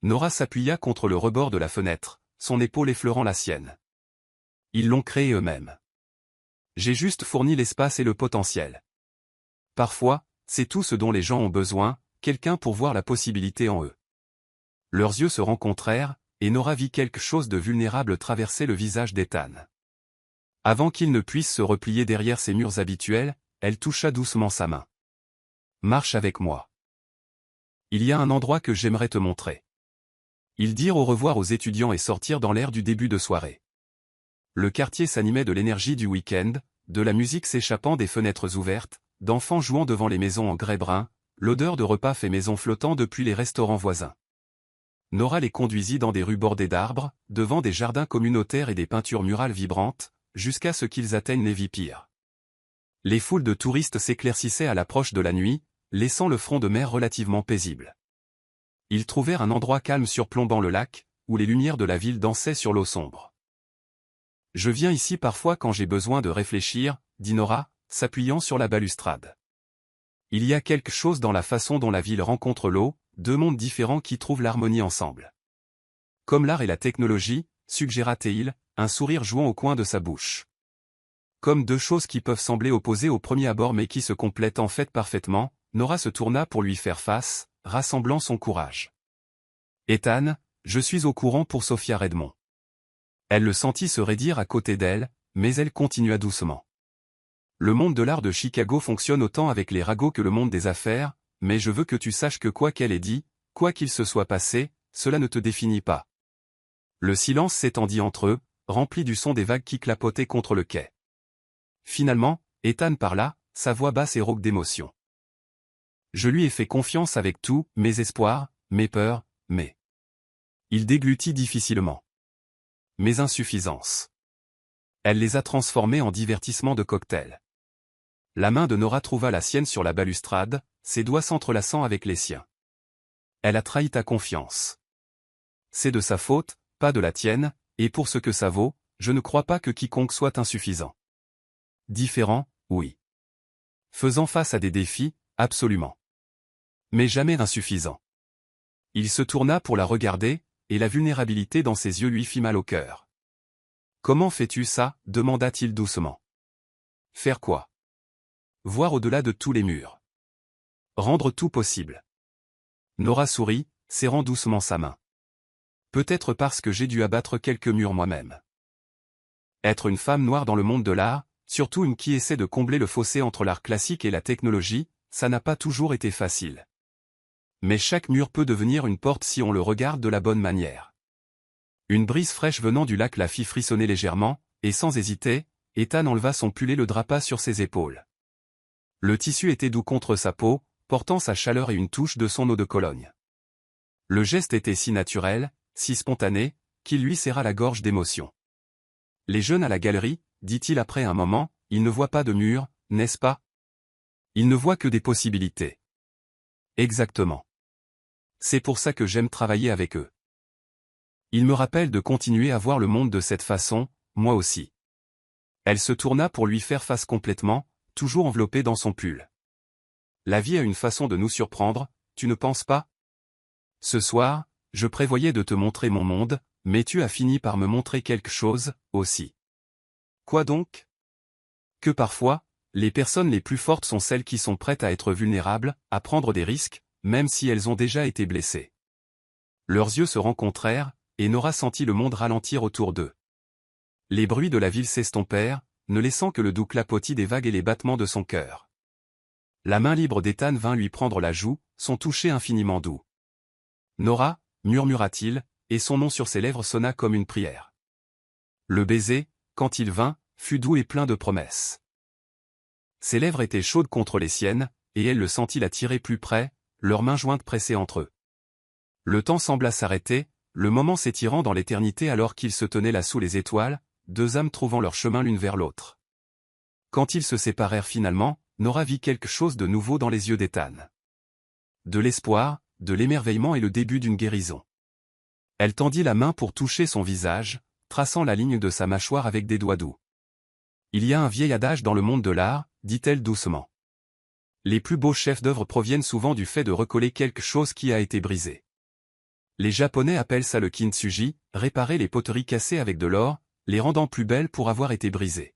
S1: Nora s'appuya contre le rebord de la fenêtre, son épaule effleurant la sienne. « Ils l'ont créé eux-mêmes. J'ai juste fourni l'espace et le potentiel. Parfois, c'est tout ce dont les gens ont besoin, quelqu'un pour voir la possibilité en eux. » Leurs yeux se rencontrèrent, et Nora vit quelque chose de vulnérable traverser le visage d'Ethan. Avant qu'il ne puisse se replier derrière ses murs habituels, elle toucha doucement sa main. « Marche avec moi. Il y a un endroit que j'aimerais te montrer. » Ils dirent au revoir aux étudiants et sortirent dans l'air du début de soirée. Le quartier s'animait de l'énergie du week-end, de la musique s'échappant des fenêtres ouvertes, d'enfants jouant devant les maisons en grès brun, l'odeur de repas fait maison flottant depuis les restaurants voisins. Nora les conduisit dans des rues bordées d'arbres, devant des jardins communautaires et des peintures murales vibrantes, jusqu'à ce qu'ils atteignent les Vipires. Les foules de touristes s'éclaircissaient à l'approche de la nuit, laissant le front de mer relativement paisible. Ils trouvèrent un endroit calme surplombant le lac, où les lumières de la ville dansaient sur l'eau sombre. « Je viens ici parfois quand j'ai besoin de réfléchir, » dit Nora, s'appuyant sur la balustrade. Il y a quelque chose dans la façon dont la ville rencontre l'eau, deux mondes différents qui trouvent l'harmonie ensemble. Comme l'art et la technologie, suggéra-t-il, un sourire jouant au coin de sa bouche. Comme deux choses qui peuvent sembler opposées au premier abord mais qui se complètent en fait parfaitement, Nora se tourna pour lui faire face, rassemblant son courage. « Ethan, je suis au courant pour Sophia Redmond. » Elle le sentit se raidir à côté d'elle, mais elle continua doucement. « Le monde de l'art de Chicago fonctionne autant avec les ragots que le monde des affaires, mais je veux que tu saches que quoi qu'elle ait dit, quoi qu'il se soit passé, cela ne te définit pas. » Le silence s'étendit entre eux, rempli du son des vagues qui clapotaient contre le quai. Finalement, Ethan parla, sa voix basse et rauque d'émotion. « Je lui ai fait confiance avec tout, mes espoirs, mes peurs, mes... » Il déglutit difficilement. « Mes insuffisances. » Elle les a transformées en divertissement de cocktail. La main de Nora trouva la sienne sur la balustrade, ses doigts s'entrelaçant avec les siens. « Elle a trahi ta confiance. C'est de sa faute, pas de la tienne, et pour ce que ça vaut, je ne crois pas que quiconque soit insuffisant. Différent, oui. Faisant face à des défis, absolument. Mais jamais insuffisant. » Il se tourna pour la regarder, et la vulnérabilité dans ses yeux lui fit mal au cœur. « Comment fais-tu ça » demanda-t-il doucement. « Faire quoi ? Voir au-delà de tous les murs. Rendre tout possible. » Nora sourit, serrant doucement sa main. « Peut-être parce que j'ai dû abattre quelques murs moi-même. Être une femme noire dans le monde de l'art, surtout une qui essaie de combler le fossé entre l'art classique et la technologie, ça n'a pas toujours été facile. Mais chaque mur peut devenir une porte si on le regarde de la bonne manière. » Une brise fraîche venant du lac la fit frissonner légèrement, et sans hésiter, Ethan enleva son pull et le drapa sur ses épaules. Le tissu était doux contre sa peau, portant sa chaleur et une touche de son eau de Cologne. Le geste était si naturel, si spontané, qu'il lui serra la gorge d'émotion. « Les jeunes à la galerie, dit-il après un moment, ils ne voient pas de mur, n'est-ce pas? Ils ne voient que des possibilités. » Exactement. C'est pour ça que j'aime travailler avec eux. Ils me rappellent de continuer à voir le monde de cette façon, moi aussi. Elle se tourna pour lui faire face complètement, toujours enveloppée dans son pull. « La vie a une façon de nous surprendre, tu ne penses pas? Ce soir, je prévoyais de te montrer mon monde, mais tu as fini par me montrer quelque chose, aussi. » Quoi donc? Que parfois, les personnes les plus fortes sont celles qui sont prêtes à être vulnérables, à prendre des risques, même si elles ont déjà été blessées. Leurs yeux se rencontrèrent, et Nora sentit le monde ralentir autour d'eux. Les bruits de la ville s'estompèrent, ne laissant que le doux clapotis des vagues et les battements de son cœur. La main libre d'Ethan vint lui prendre la joue, son toucher infiniment doux. « Nora » murmura-t-il, et son nom sur ses lèvres sonna comme une prière. Le baiser, quand il vint, fut doux et plein de promesses. Ses lèvres étaient chaudes contre les siennes, et elle le sentit la tirer plus près, leurs mains jointes pressées entre eux. Le temps sembla s'arrêter, le moment s'étirant dans l'éternité alors qu'ils se tenaient là sous les étoiles, deux âmes trouvant leur chemin l'une vers l'autre. Quand ils se séparèrent finalement, Nora vit quelque chose de nouveau dans les yeux d'Ethan. De l'espoir, de l'émerveillement et le début d'une guérison. Elle tendit la main pour toucher son visage, traçant la ligne de sa mâchoire avec des doigts doux. Il y a un vieil adage dans le monde de l'art, dit-elle doucement. Les plus beaux chefs-d'œuvre proviennent souvent du fait de recoller quelque chose qui a été brisé. Les Japonais appellent ça le kintsugi, réparer les poteries cassées avec de l'or, les rendant plus belles pour avoir été brisées.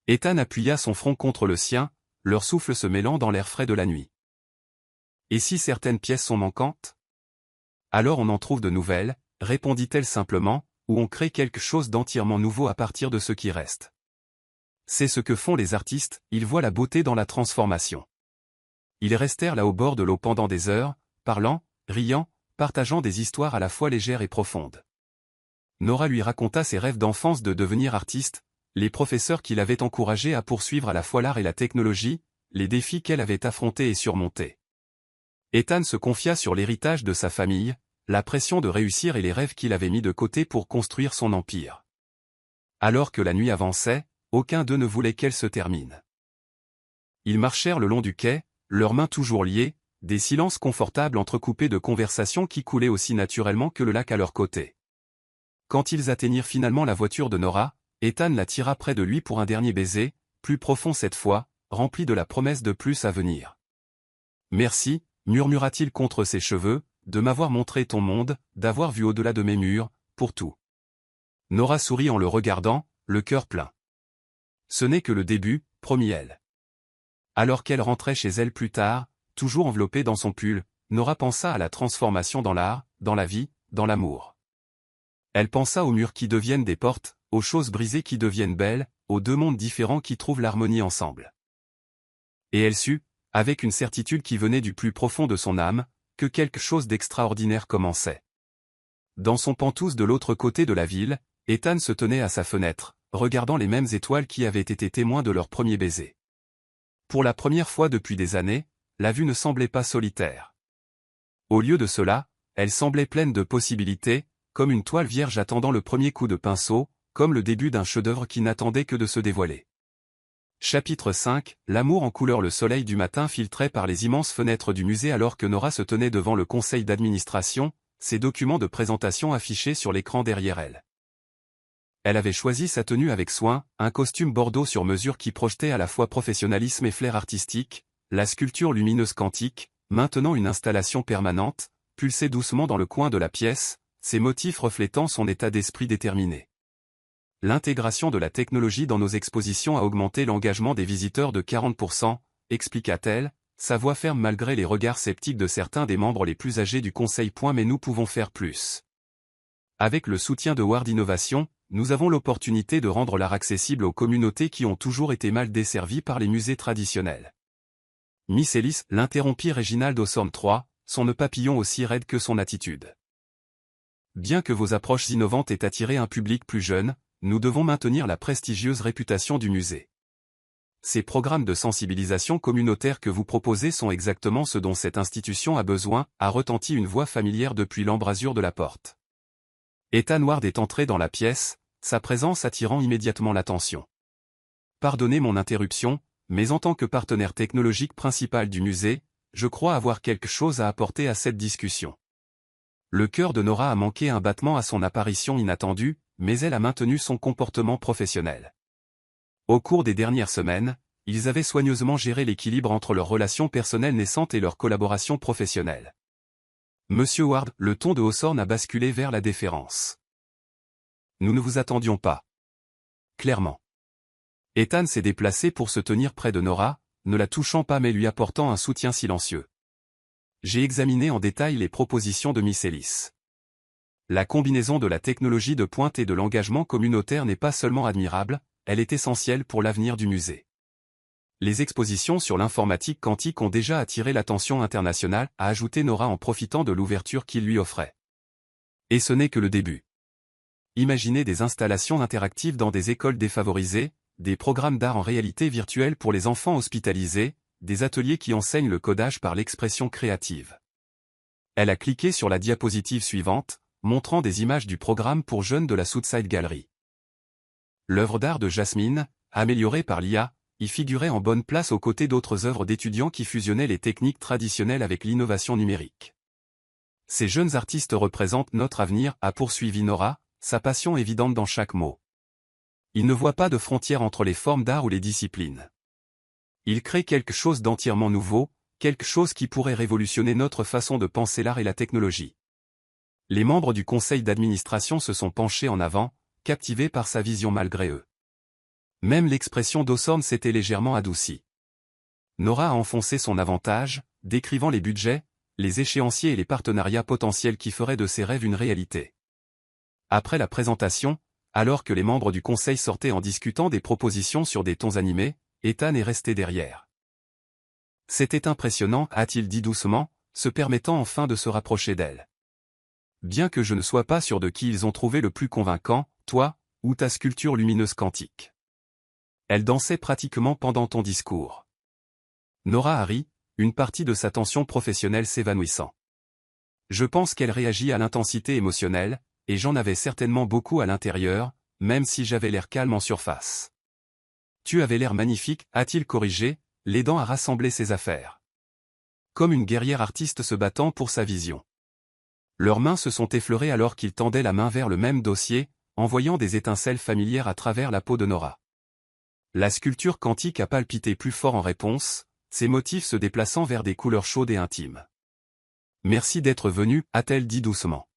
S1: Ethan appuya son front contre le sien, leur souffle se mêlant dans l'air frais de la nuit. Et si certaines pièces sont manquantes? Alors on en trouve de nouvelles, répondit-elle simplement, ou on crée quelque chose d'entièrement nouveau à partir de ce qui reste. C'est ce que font les artistes, ils voient la beauté dans la transformation. Ils restèrent là au bord de l'eau pendant des heures, parlant, riant, partageant des histoires à la fois légères et profondes. Nora lui raconta ses rêves d'enfance de devenir artiste, les professeurs qui l'avaient encouragé à poursuivre à la fois l'art et la technologie, les défis qu'elle avait affrontés et surmontés. Ethan se confia sur l'héritage de sa famille, la pression de réussir et les rêves qu'il avait mis de côté pour construire son empire. Alors que la nuit avançait, aucun d'eux ne voulait qu'elle se termine. Ils marchèrent le long du quai, leurs mains toujours liées, des silences confortables entrecoupés de conversations qui coulaient aussi naturellement que le lac à leur côté. Quand ils atteignirent finalement la voiture de Nora, Ethan la tira près de lui pour un dernier baiser, plus profond cette fois, rempli de la promesse de plus à venir. « Merci », murmura-t-il contre ses cheveux, « de m'avoir montré ton monde, d'avoir vu au-delà de mes murs, pour tout. » Nora sourit en le regardant, le cœur plein. « Ce n'est que le début », promit-elle. Alors qu'elle rentrait chez elle plus tard, toujours enveloppée dans son pull, Nora pensa à la transformation dans l'art, dans la vie, dans l'amour. Elle pensa aux murs qui deviennent des portes, aux choses brisées qui deviennent belles, aux deux mondes différents qui trouvent l'harmonie ensemble. Et elle sut, avec une certitude qui venait du plus profond de son âme, que quelque chose d'extraordinaire commençait. Dans son penthouse de l'autre côté de la ville, Ethan se tenait à sa fenêtre, regardant les mêmes étoiles qui avaient été témoins de leur premier baiser. Pour la première fois depuis des années, la vue ne semblait pas solitaire. Au lieu de cela, elle semblait pleine de possibilités, comme une toile vierge attendant le premier coup de pinceau, comme le début d'un chef-d'œuvre qui n'attendait que de se dévoiler. Chapitre 5, l'amour en couleur. Le soleil du matin filtrait par les immenses fenêtres du musée alors que Nora se tenait devant le conseil d'administration, ses documents de présentation affichés sur l'écran derrière elle. Elle avait choisi sa tenue avec soin, un costume bordeaux sur mesure qui projetait à la fois professionnalisme et flair artistique, la sculpture lumineuse quantique, maintenant une installation permanente, pulsait doucement dans le coin de la pièce, ses motifs reflétant son état d'esprit déterminé. L'intégration de la technologie dans nos expositions a augmenté l'engagement des visiteurs de 40%, expliqua-t-elle, sa voix ferme malgré les regards sceptiques de certains des membres les plus âgés du conseil. Mais nous pouvons faire plus. Avec le soutien de Ward Innovation, nous avons l'opportunité de rendre l'art accessible aux communautés qui ont toujours été mal desservies par les musées traditionnels. Miss Ellis l'interrompit Reginald Hawthorne III, son nœud papillon aussi raide que son attitude. Bien que vos approches innovantes aient attiré un public plus jeune, nous devons maintenir la prestigieuse réputation du musée. Ces programmes de sensibilisation communautaire que vous proposez sont exactement ce dont cette institution a besoin, a retenti une voix familière depuis l'embrasure de la porte. Ethan Ward est entré dans la pièce, sa présence attirant immédiatement l'attention. Pardonnez mon interruption, mais en tant que partenaire technologique principal du musée, je crois avoir quelque chose à apporter à cette discussion. Le cœur de Nora a manqué un battement à son apparition inattendue, mais elle a maintenu son comportement professionnel. Au cours des dernières semaines, ils avaient soigneusement géré l'équilibre entre leurs relations personnelles naissantes et leur collaboration professionnelle. Monsieur Ward, le ton de Hawthorne a basculé vers la déférence. Nous ne vous attendions pas. Clairement. Ethan s'est déplacé pour se tenir près de Nora, ne la touchant pas mais lui apportant un soutien silencieux. J'ai examiné en détail les propositions de Miss Ellis. La combinaison de la technologie de pointe et de l'engagement communautaire n'est pas seulement admirable, elle est essentielle pour l'avenir du musée. Les expositions sur l'informatique quantique ont déjà attiré l'attention internationale, a ajouté Nora en profitant de l'ouverture qu'il lui offrait. Et ce n'est que le début. Imaginez des installations interactives dans des écoles défavorisées, des programmes d'art en réalité virtuelle pour les enfants hospitalisés, des ateliers qui enseignent le codage par l'expression créative. Elle a cliqué sur la diapositive suivante, montrant des images du programme pour jeunes de la Southside Gallery. L'œuvre d'art de Jasmine, améliorée par l'IA, y figurait en bonne place aux côtés d'autres œuvres d'étudiants qui fusionnaient les techniques traditionnelles avec l'innovation numérique. Ces jeunes artistes représentent notre avenir, a poursuivi Nora, sa passion évidente dans chaque mot. Ils ne voient pas de frontières entre les formes d'art ou les disciplines. Ils créent quelque chose d'entièrement nouveau, quelque chose qui pourrait révolutionner notre façon de penser l'art et la technologie. Les membres du conseil d'administration se sont penchés en avant, captivés par sa vision malgré eux. Même l'expression d'Osorn s'était légèrement adoucie. Nora a enfoncé son avantage, décrivant les budgets, les échéanciers et les partenariats potentiels qui feraient de ses rêves une réalité. Après la présentation, alors que les membres du conseil sortaient en discutant des propositions sur des tons animés, Ethan est resté derrière. C'était impressionnant, a-t-il dit doucement, se permettant enfin de se rapprocher d'elle. Bien que je ne sois pas sûr de qui ils ont trouvé le plus convaincant, toi, ou ta sculpture lumineuse quantique. Elle dansait pratiquement pendant ton discours. Nora a ri, une partie de sa tension professionnelle s'évanouissant. Je pense qu'elle réagit à l'intensité émotionnelle, et j'en avais certainement beaucoup à l'intérieur, même si j'avais l'air calme en surface. Tu avais l'air magnifique, a-t-il corrigé, l'aidant à rassembler ses affaires. Comme une guerrière artiste se battant pour sa vision. Leurs mains se sont effleurées alors qu'il tendait la main vers le même dossier, envoyant des étincelles familières à travers la peau de Nora. La sculpture quantique a palpité plus fort en réponse, ses motifs se déplaçant vers des couleurs chaudes et intimes. « Merci d'être venu, a-t-elle dit doucement.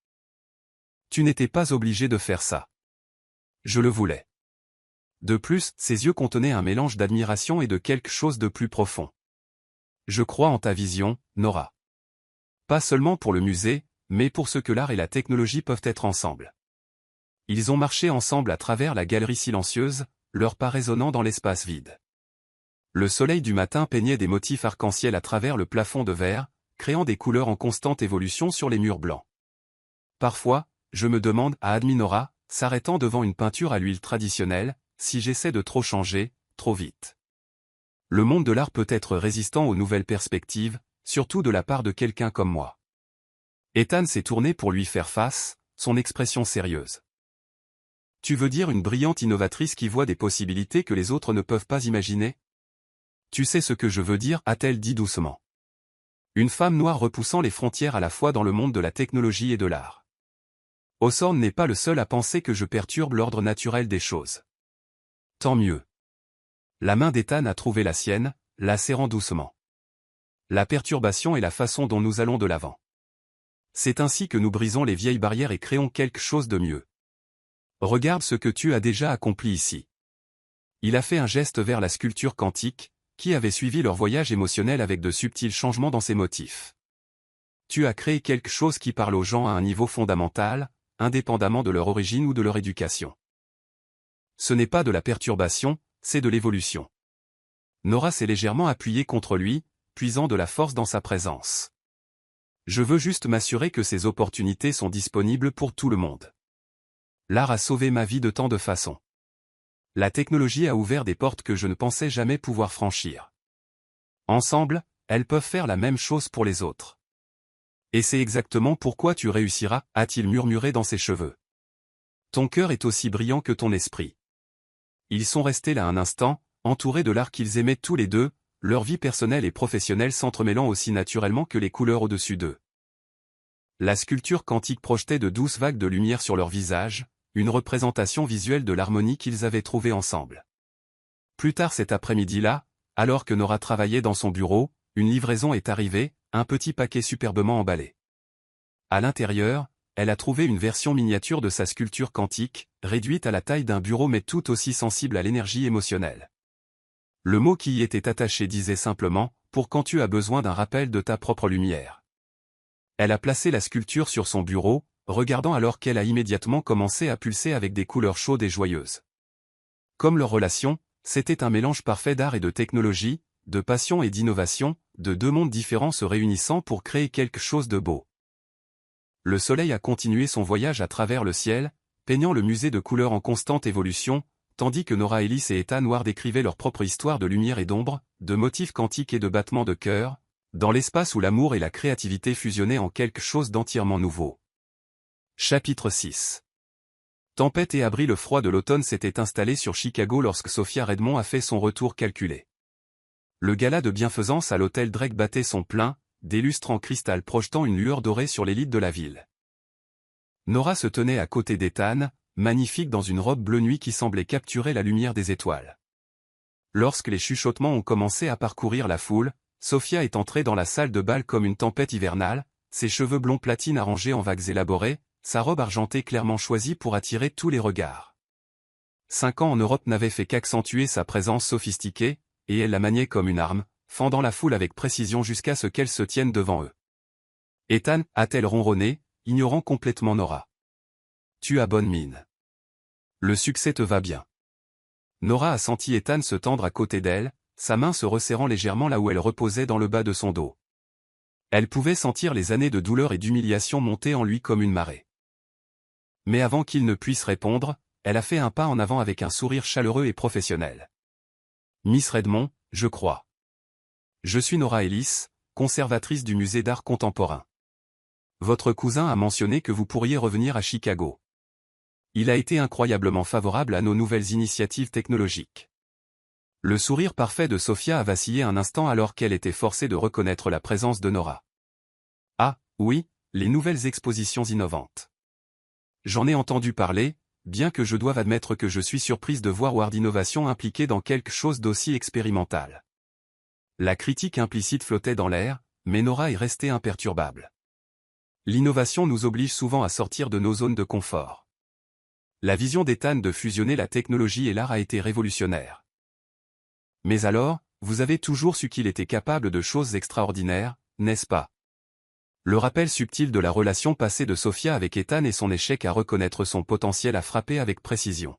S1: Tu n'étais pas obligé de faire ça. Je le voulais. De plus, ses yeux contenaient un mélange d'admiration et de quelque chose de plus profond. Je crois en ta vision, Nora. Pas seulement pour le musée, mais pour ce que l'art et la technologie peuvent être ensemble. Ils ont marché ensemble à travers la galerie silencieuse, leurs pas résonnant dans l'espace vide. Le soleil du matin peignait des motifs arc-en-ciel à travers le plafond de verre, créant des couleurs en constante évolution sur les murs blancs. Parfois, je me demande, a admis Nora, s'arrêtant devant une peinture à l'huile traditionnelle, si j'essaie de trop changer, trop vite. Le monde de l'art peut être résistant aux nouvelles perspectives, surtout de la part de quelqu'un comme moi. Ethan s'est tourné pour lui faire face, son expression sérieuse. Tu veux dire une brillante innovatrice qui voit des possibilités que les autres ne peuvent pas imaginer? Tu sais ce que je veux dire, a-t-elle dit doucement. Une femme noire repoussant les frontières à la fois dans le monde de la technologie et de l'art. Osorn n'est pas le seul à penser que je perturbe l'ordre naturel des choses. Tant mieux. La main d'Ethan a trouvé la sienne, la serrant doucement. La perturbation est la façon dont nous allons de l'avant. C'est ainsi que nous brisons les vieilles barrières et créons quelque chose de mieux. Regarde ce que tu as déjà accompli ici. Il a fait un geste vers la sculpture quantique, qui avait suivi leur voyage émotionnel avec de subtils changements dans ses motifs. Tu as créé quelque chose qui parle aux gens à un niveau fondamental, indépendamment de leur origine ou de leur éducation. Ce n'est pas de la perturbation, c'est de l'évolution. Nora s'est légèrement appuyée contre lui, puisant de la force dans sa présence. Je veux juste m'assurer que ces opportunités sont disponibles pour tout le monde. L'art a sauvé ma vie de tant de façons. La technologie a ouvert des portes que je ne pensais jamais pouvoir franchir. Ensemble, elles peuvent faire la même chose pour les autres. Et c'est exactement pourquoi tu réussiras, a-t-il murmuré dans ses cheveux. Ton cœur est aussi brillant que ton esprit. Ils sont restés là un instant, entourés de l'art qu'ils aimaient tous les deux, leur vie personnelle et professionnelle s'entremêlant aussi naturellement que les couleurs au-dessus d'eux. La sculpture quantique projetait de douces vagues de lumière sur leurs visages, une représentation visuelle de l'harmonie qu'ils avaient trouvée ensemble. Plus tard cet après-midi-là, alors que Nora travaillait dans son bureau, une livraison est arrivée, un petit paquet superbement emballé. À l'intérieur, elle a trouvé une version miniature de sa sculpture quantique, réduite à la taille d'un bureau mais tout aussi sensible à l'énergie émotionnelle. Le mot qui y était attaché disait simplement « pour quand tu as besoin d'un rappel de ta propre lumière ». Elle a placé la sculpture sur son bureau, regardant alors qu'elle a immédiatement commencé à pulser avec des couleurs chaudes et joyeuses. Comme leur relation, c'était un mélange parfait d'art et de technologie, de passion et d'innovation, de deux mondes différents se réunissant pour créer quelque chose de beau. Le soleil a continué son voyage à travers le ciel, peignant le musée de couleurs en constante évolution, tandis que Nora Ellis et Ethan Ward décrivaient leur propre histoire de lumière et d'ombre, de motifs quantiques et de battements de cœur, dans l'espace où l'amour et la créativité fusionnaient en quelque chose d'entièrement nouveau. Chapitre 6. Tempête et abri, le froid de l'automne s'était installé sur Chicago lorsque Sophia Redmond a fait son retour calculé. Le gala de bienfaisance à l'hôtel Drake battait son plein, des lustres en cristal projetant une lueur dorée sur l'élite de la ville. Nora se tenait à côté d'Ethan, magnifique dans une robe bleu nuit qui semblait capturer la lumière des étoiles. Lorsque les chuchotements ont commencé à parcourir la foule, Sophia est entrée dans la salle de bal comme une tempête hivernale, ses cheveux blonds platine arrangés en vagues élaborées, sa robe argentée clairement choisie pour attirer tous les regards. 5 ans en Europe n'avaient fait qu'accentuer sa présence sophistiquée, et elle la maniait comme une arme, fendant la foule avec précision jusqu'à ce qu'elle se tienne devant eux. « Ethan » a-t-elle ronronné, ignorant complètement Nora. « Tu as bonne mine. Le succès te va bien. » Nora a senti Ethan se tendre à côté d'elle, sa main se resserrant légèrement là où elle reposait dans le bas de son dos. Elle pouvait sentir les années de douleur et d'humiliation monter en lui comme une marée. Mais avant qu'il ne puisse répondre, elle a fait un pas en avant avec un sourire chaleureux et professionnel. « Miss Redmond, je crois. Je suis Nora Ellis, conservatrice du musée d'art contemporain. Votre cousin a mentionné que vous pourriez revenir à Chicago. Il a été incroyablement favorable à nos nouvelles initiatives technologiques. » Le sourire parfait de Sophia a vacillé un instant alors qu'elle était forcée de reconnaître la présence de Nora. « Ah, oui, les nouvelles expositions innovantes. J'en ai entendu parler, bien que je doive admettre que je suis surprise de voir Ward Innovation impliquée dans quelque chose d'aussi expérimental. » La critique implicite flottait dans l'air, mais Nora est restée imperturbable. L'innovation nous oblige souvent à sortir de nos zones de confort. La vision d'Ethan de fusionner la technologie et l'art a été révolutionnaire. Mais alors, vous avez toujours su qu'il était capable de choses extraordinaires, n'est-ce pas? Le rappel subtil de la relation passée de Sophia avec Ethan et son échec à reconnaître son potentiel a frappé avec précision.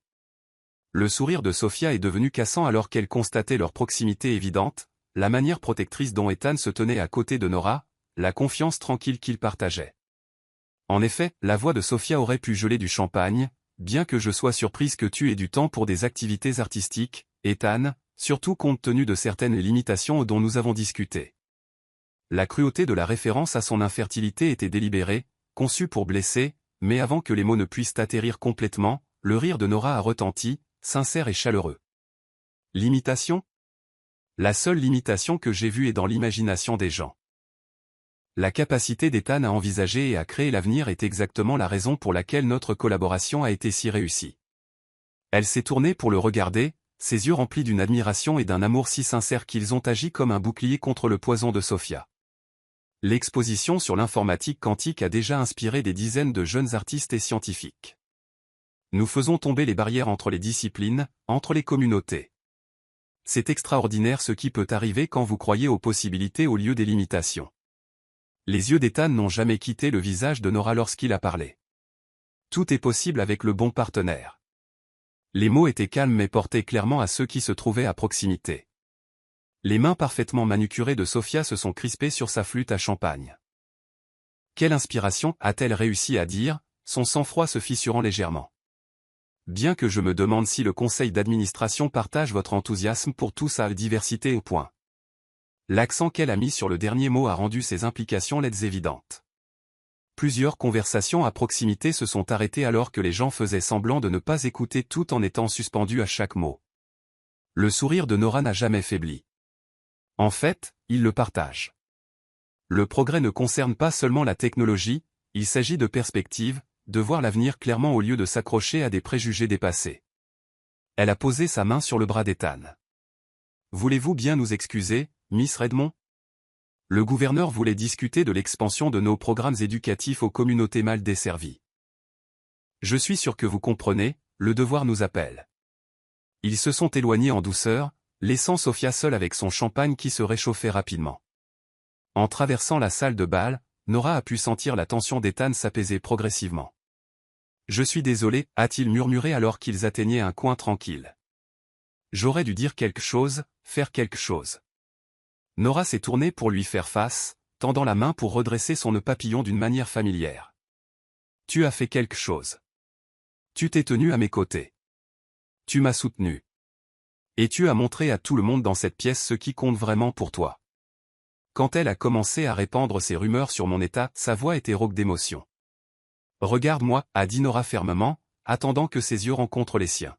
S1: Le sourire de Sophia est devenu cassant alors qu'elle constatait leur proximité évidente, la manière protectrice dont Ethan se tenait à côté de Nora, la confiance tranquille qu'ils partageaient. En effet, la voix de Sophia aurait pu geler du champagne, bien que je sois surprise que tu aies du temps pour des activités artistiques, Ethan, surtout compte tenu de certaines limitations dont nous avons discuté. La cruauté de la référence à son infertilité était délibérée, conçue pour blesser, mais avant que les mots ne puissent atterrir complètement, le rire de Nora a retenti, sincère et chaleureux. Limitation? La seule limitation que j'ai vue est dans l'imagination des gens. La capacité d'Ethan à envisager et à créer l'avenir est exactement la raison pour laquelle notre collaboration a été si réussie. Elle s'est tournée pour le regarder, ses yeux remplis d'une admiration et d'un amour si sincère qu'ils ont agi comme un bouclier contre le poison de Sophia. L'exposition sur l'informatique quantique a déjà inspiré des dizaines de jeunes artistes et scientifiques. Nous faisons tomber les barrières entre les disciplines, entre les communautés. C'est extraordinaire ce qui peut arriver quand vous croyez aux possibilités au lieu des limitations. Les yeux d'Ethan n'ont jamais quitté le visage de Nora lorsqu'il a parlé. Tout est possible avec le bon partenaire. Les mots étaient calmes mais portaient clairement à ceux qui se trouvaient à proximité. Les mains parfaitement manucurées de Sophia se sont crispées sur sa flûte à champagne. Quelle inspiration, a-t-elle réussi à dire, son sang-froid se fissurant légèrement. Bien que je me demande si le conseil d'administration partage votre enthousiasme pour tout sa diversité au point. L'accent qu'elle a mis sur le dernier mot a rendu ses implications lettres évidentes. Plusieurs conversations à proximité se sont arrêtées alors que les gens faisaient semblant de ne pas écouter tout en étant suspendus à chaque mot. Le sourire de Nora n'a jamais faibli. En fait, il le partage. Le progrès ne concerne pas seulement la technologie, il s'agit de perspective, de voir l'avenir clairement au lieu de s'accrocher à des préjugés dépassés. Elle a posé sa main sur le bras d'Ethan. « Voulez-vous bien nous excuser, Miss Redmond ? Le gouverneur voulait discuter de l'expansion de nos programmes éducatifs aux communautés mal desservies. Je suis sûr que vous comprenez, le devoir nous appelle. » Ils se sont éloignés en douceur, laissant Sophia seule avec son champagne qui se réchauffait rapidement. En traversant la salle de bal, Nora a pu sentir la tension d'Ethan s'apaiser progressivement. « Je suis désolé, a-t-il murmuré alors qu'ils atteignaient un coin tranquille. J'aurais dû dire quelque chose, faire quelque chose. Nora s'est tournée pour lui faire face, tendant la main pour redresser son nœud papillon d'une manière familière. Tu as fait quelque chose. Tu t'es tenu à mes côtés. Tu m'as soutenu. Et tu as montré à tout le monde dans cette pièce ce qui compte vraiment pour toi. Quand elle a commencé à répandre ses rumeurs sur mon état, sa voix était rauque d'émotion. Regarde-moi, a dit Nora fermement, attendant que ses yeux rencontrent les siens.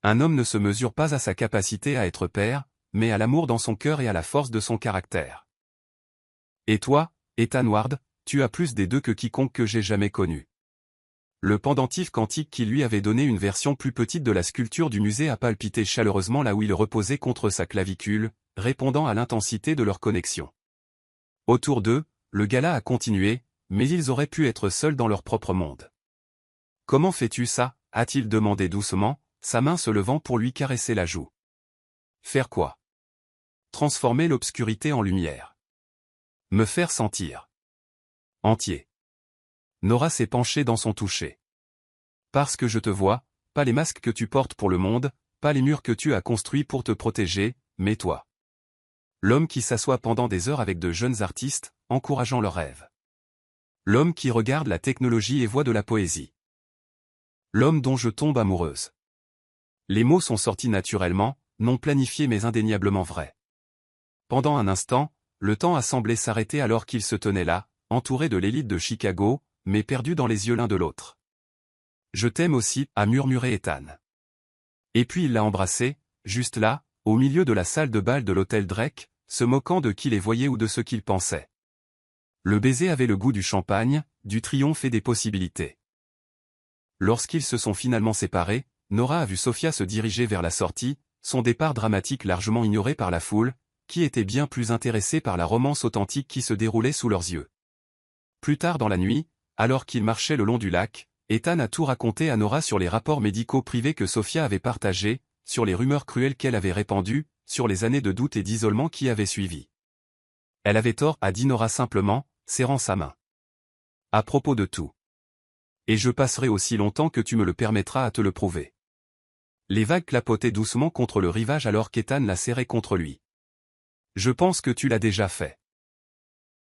S1: Un homme ne se mesure pas à sa capacité à être père, mais à l'amour dans son cœur et à la force de son caractère. Et toi, Ethan Ward, tu as plus des deux que quiconque que j'ai jamais connu. Le pendentif quantique qui lui avait donné une version plus petite de la sculpture du musée a palpité chaleureusement là où il reposait contre sa clavicule, répondant à l'intensité de leur connexion. Autour d'eux, le gala a continué, mais ils auraient pu être seuls dans leur propre monde. « Comment fais-tu ça » a-t-il demandé doucement, sa main se levant pour lui caresser la joue. « Faire quoi ?»« Transformer l'obscurité en lumière. Me faire sentir entier. » Nora s'est penchée dans son toucher. « Parce que je te vois, pas les masques que tu portes pour le monde, pas les murs que tu as construits pour te protéger, mais toi. » L'homme qui s'assoit pendant des heures avec de jeunes artistes, encourageant leurs rêves. L'homme qui regarde la technologie et voit de la poésie. L'homme dont je tombe amoureuse. Les mots sont sortis naturellement, non planifiés mais indéniablement vrais. Pendant un instant, le temps a semblé s'arrêter alors qu'ils se tenaient là, entourés de l'élite de Chicago, mais perdus dans les yeux l'un de l'autre. « Je t'aime aussi » a murmuré Ethan. Et puis il l'a embrassé, juste là, au milieu de la salle de bal de l'hôtel Drake, se moquant de qui les voyait ou de ce qu'ils pensaient. Le baiser avait le goût du champagne, du triomphe et des possibilités. Lorsqu'ils se sont finalement séparés, Nora a vu Sophia se diriger vers la sortie, son départ dramatique largement ignoré par la foule, qui était bien plus intéressée par la romance authentique qui se déroulait sous leurs yeux. Plus tard dans la nuit, alors qu'ils marchaient le long du lac, Ethan a tout raconté à Nora sur les rapports médicaux privés que Sophia avait partagés, sur les rumeurs cruelles qu'elle avait répandues, sur les années de doute et d'isolement qui avaient suivi. Elle avait tort, a dit Nora simplement, serrant sa main. À propos de tout. Et je passerai aussi longtemps que tu me le permettras à te le prouver. Les vagues clapotaient doucement contre le rivage alors qu'Ethan la serrait contre lui. Je pense que tu l'as déjà fait.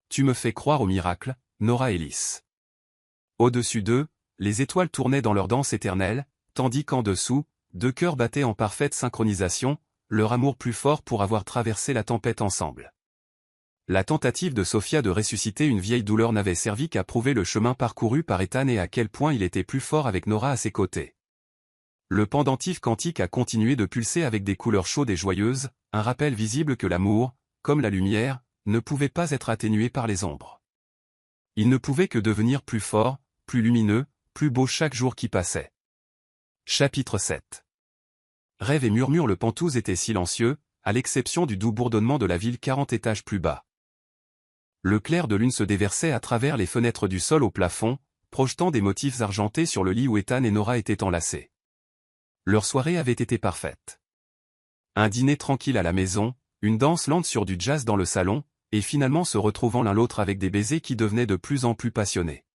S1: Tu me fais croire au miracle, Nora Ellis. Au-dessus d'eux, les étoiles tournaient dans leur danse éternelle, tandis qu'en dessous, deux cœurs battaient en parfaite synchronisation, leur amour plus fort pour avoir traversé la tempête ensemble. La tentative de Sophia de ressusciter une vieille douleur n'avait servi qu'à prouver le chemin parcouru par Ethan et à quel point il était plus fort avec Nora à ses côtés. Le pendentif quantique a continué de pulser avec des couleurs chaudes et joyeuses, un rappel visible que l'amour, comme la lumière, ne pouvait pas être atténué par les ombres. Il ne pouvait que devenir plus fort, plus lumineux, plus beau chaque jour qui passait. Chapitre 7. Rêve et murmure. Le Penthouse était silencieux, à l'exception du doux bourdonnement de la ville 40 étages plus bas. Le clair de lune se déversait à travers les fenêtres du sol au plafond, projetant des motifs argentés sur le lit où Ethan et Nora étaient enlacés. Leur soirée avait été parfaite. Un dîner tranquille à la maison, une danse lente sur du jazz dans le salon, et finalement se retrouvant l'un l'autre avec des baisers qui devenaient de plus en plus passionnés.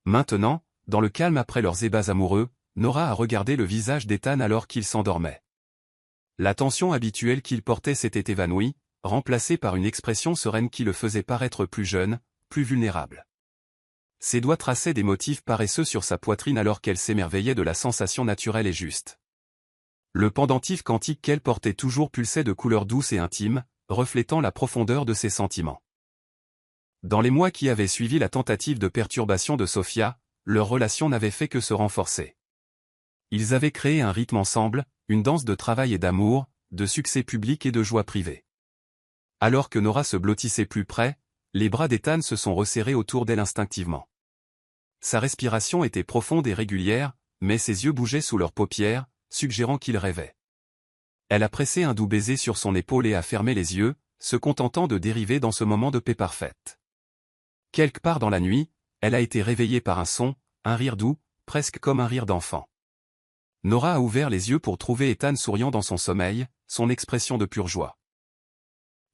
S1: Maintenant, dans le calme après leurs ébats amoureux, Nora a regardé le visage d'Ethan alors qu'il s'endormait. La tension habituelle qu'il portait s'était évanouie, remplacée par une expression sereine qui le faisait paraître plus jeune, plus vulnérable. Ses doigts traçaient des motifs paresseux sur sa poitrine alors qu'elle s'émerveillait de la sensation naturelle et juste. Le pendentif quantique qu'elle portait toujours pulsait de couleurs douces et intimes, reflétant la profondeur de ses sentiments. Dans les mois qui avaient suivi la tentative de perturbation de Sophia, leur relation n'avait fait que se renforcer. Ils avaient créé un rythme ensemble, une danse de travail et d'amour, de succès public et de joie privée. Alors que Nora se blottissait plus près, les bras d'Ethan se sont resserrés autour d'elle instinctivement. Sa respiration était profonde et régulière, mais ses yeux bougeaient sous leurs paupières, suggérant qu'il rêvait. Elle a pressé un doux baiser sur son épaule et a fermé les yeux, se contentant de dériver dans ce moment de paix parfaite. Quelque part dans la nuit, elle a été réveillée par un son, un rire doux, presque comme un rire d'enfant. Nora a ouvert les yeux pour trouver Ethan souriant dans son sommeil, son expression de pure joie.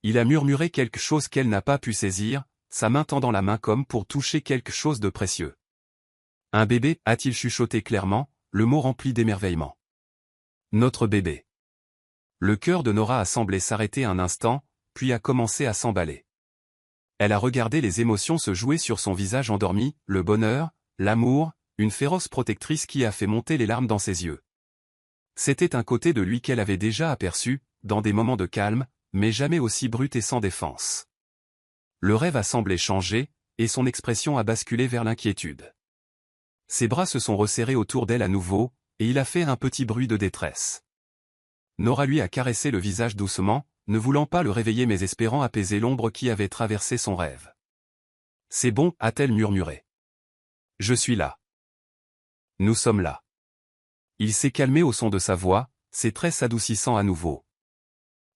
S1: Il a murmuré quelque chose qu'elle n'a pas pu saisir, sa main tendant la main comme pour toucher quelque chose de précieux. Un bébé, a-t-il chuchoté clairement, le mot rempli d'émerveillement. Notre bébé. Le cœur de Nora a semblé s'arrêter un instant, puis a commencé à s'emballer. Elle a regardé les émotions se jouer sur son visage endormi, le bonheur, l'amour, une féroce protectrice qui a fait monter les larmes dans ses yeux. C'était un côté de lui qu'elle avait déjà aperçu, dans des moments de calme, mais jamais aussi brut et sans défense. Le rêve a semblé changer, et son expression a basculé vers l'inquiétude. Ses bras se sont resserrés autour d'elle à nouveau, et il a fait un petit bruit de détresse. Nora lui a caressé le visage doucement, ne voulant pas le réveiller mais espérant apaiser l'ombre qui avait traversé son rêve. « C'est bon, a-t-elle murmuré. Je suis là. Nous sommes là. » Il s'est calmé au son de sa voix, ses traits s'adoucissant à nouveau.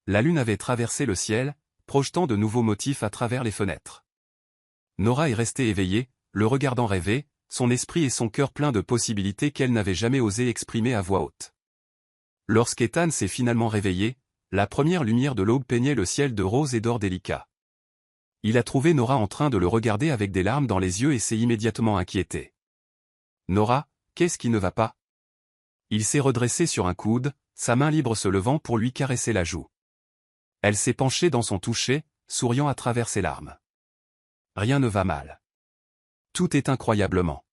S1: La lune avait traversé le ciel, projetant de nouveaux motifs à travers les fenêtres. Nora est restée éveillée, le regardant rêver, son esprit et son cœur pleins de possibilités qu'elle n'avait jamais osé exprimer à voix haute. Lorsqu'Ethan s'est finalement réveillé, la première lumière de l'aube peignait le ciel de rose et d'or délicat. Il a trouvé Nora en train de le regarder avec des larmes dans les yeux et s'est immédiatement inquiété. « Nora, qu'est-ce qui ne va pas ?» Il s'est redressé sur un coude, sa main libre se levant pour lui caresser la joue. Elle s'est penchée dans son toucher, souriant à travers ses larmes. « Rien ne va mal. Tout est incroyablement.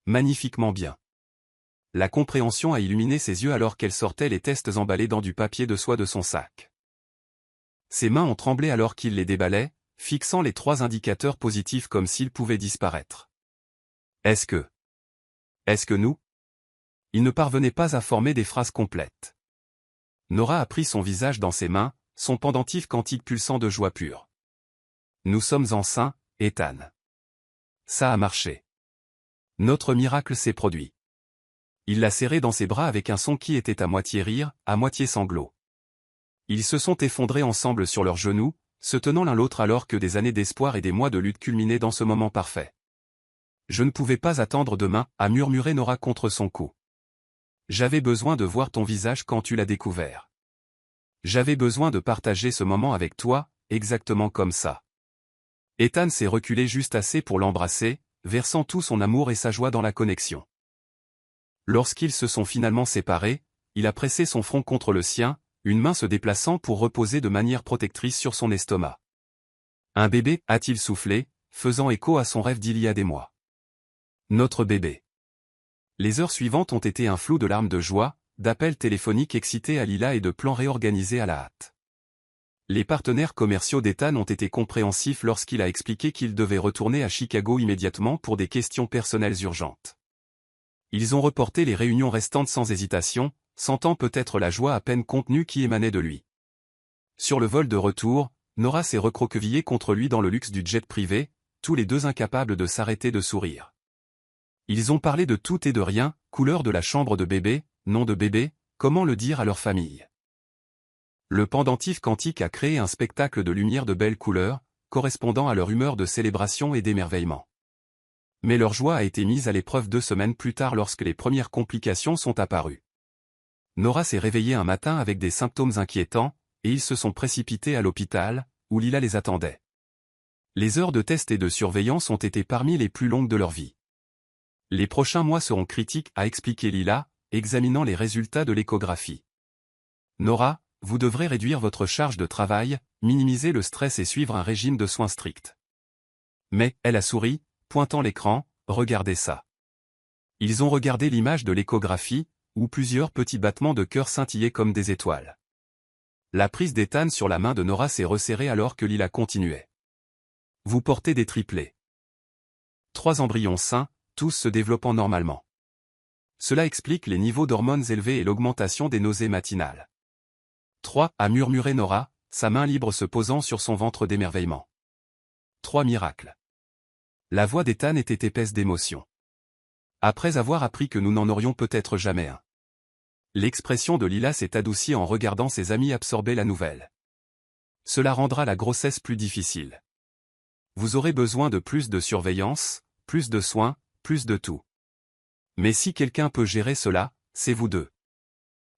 S1: Magnifiquement bien. » La compréhension a illuminé ses yeux alors qu'elle sortait les tests emballés dans du papier de soie de son sac. Ses mains ont tremblé alors qu'il les déballait, fixant les 3 indicateurs positifs comme s'ils pouvaient disparaître. Est-ce que nous? Il ne parvenait pas à former des phrases complètes. Nora a pris son visage dans ses mains, son pendentif quantique pulsant de joie pure. Nous sommes enceints, Ethan. Ça a marché. Notre miracle s'est produit. Il l'a serré dans ses bras avec un son qui était à moitié rire, à moitié sanglot. Ils se sont effondrés ensemble sur leurs genoux, se tenant l'un l'autre alors que des années d'espoir et des mois de lutte culminaient dans ce moment parfait. Je ne pouvais pas attendre demain, a murmuré Nora contre son cou. J'avais besoin de voir ton visage quand tu l'as découvert. J'avais besoin de partager ce moment avec toi, exactement comme ça. Ethan s'est reculé juste assez pour l'embrasser, versant tout son amour et sa joie dans la connexion. Lorsqu'ils se sont finalement séparés, il a pressé son front contre le sien, une main se déplaçant pour reposer de manière protectrice sur son estomac. Un bébé, a-t-il soufflé, faisant écho à son rêve d'il y a des mois. Notre bébé. Les heures suivantes ont été un flou de larmes de joie, d'appels téléphoniques excités à Lila et de plans réorganisés à la hâte. Les partenaires commerciaux d'Ethan ont été compréhensifs lorsqu'il a expliqué qu'il devait retourner à Chicago immédiatement pour des questions personnelles urgentes. Ils ont reporté les réunions restantes sans hésitation, sentant peut-être la joie à peine contenue qui émanait de lui. Sur le vol de retour, Nora s'est recroquevillée contre lui dans le luxe du jet privé, tous les deux incapables de s'arrêter de sourire. Ils ont parlé de tout et de rien, couleur de la chambre de bébé, nom de bébé, comment le dire à leur famille. Le pendentif quantique a créé un spectacle de lumière de belles couleurs, correspondant à leur humeur de célébration et d'émerveillement. Mais leur joie a été mise à l'épreuve 2 semaines plus tard lorsque les premières complications sont apparues. Nora s'est réveillée un matin avec des symptômes inquiétants, et ils se sont précipités à l'hôpital, où Lila les attendait. Les heures de test et de surveillance ont été parmi les plus longues de leur vie. Les prochains mois seront critiques, a expliqué Lila, examinant les résultats de l'échographie. Nora, vous devrez réduire votre charge de travail, minimiser le stress et suivre un régime de soins strict. Mais, elle a souri, pointant l'écran, regardez ça. Ils ont regardé l'image de l'échographie, où plusieurs petits battements de cœur scintillaient comme des étoiles. La prise d'Ethan sur la main de Nora s'est resserrée alors que Lila continuait. Vous portez des triplés. 3 embryons sains, tous se développant normalement. Cela explique les niveaux d'hormones élevés et l'augmentation des nausées matinales. 3, a murmuré Nora, sa main libre se posant sur son ventre d'émerveillement. 3 miracles. La voix d'Ethan était épaisse d'émotion. Après avoir appris que nous n'en aurions peut-être jamais un. L'expression de Lila s'est adoucie en regardant ses amis absorber la nouvelle. Cela rendra la grossesse plus difficile. Vous aurez besoin de plus de surveillance, plus de soins, plus de tout. Mais si quelqu'un peut gérer cela, c'est vous deux.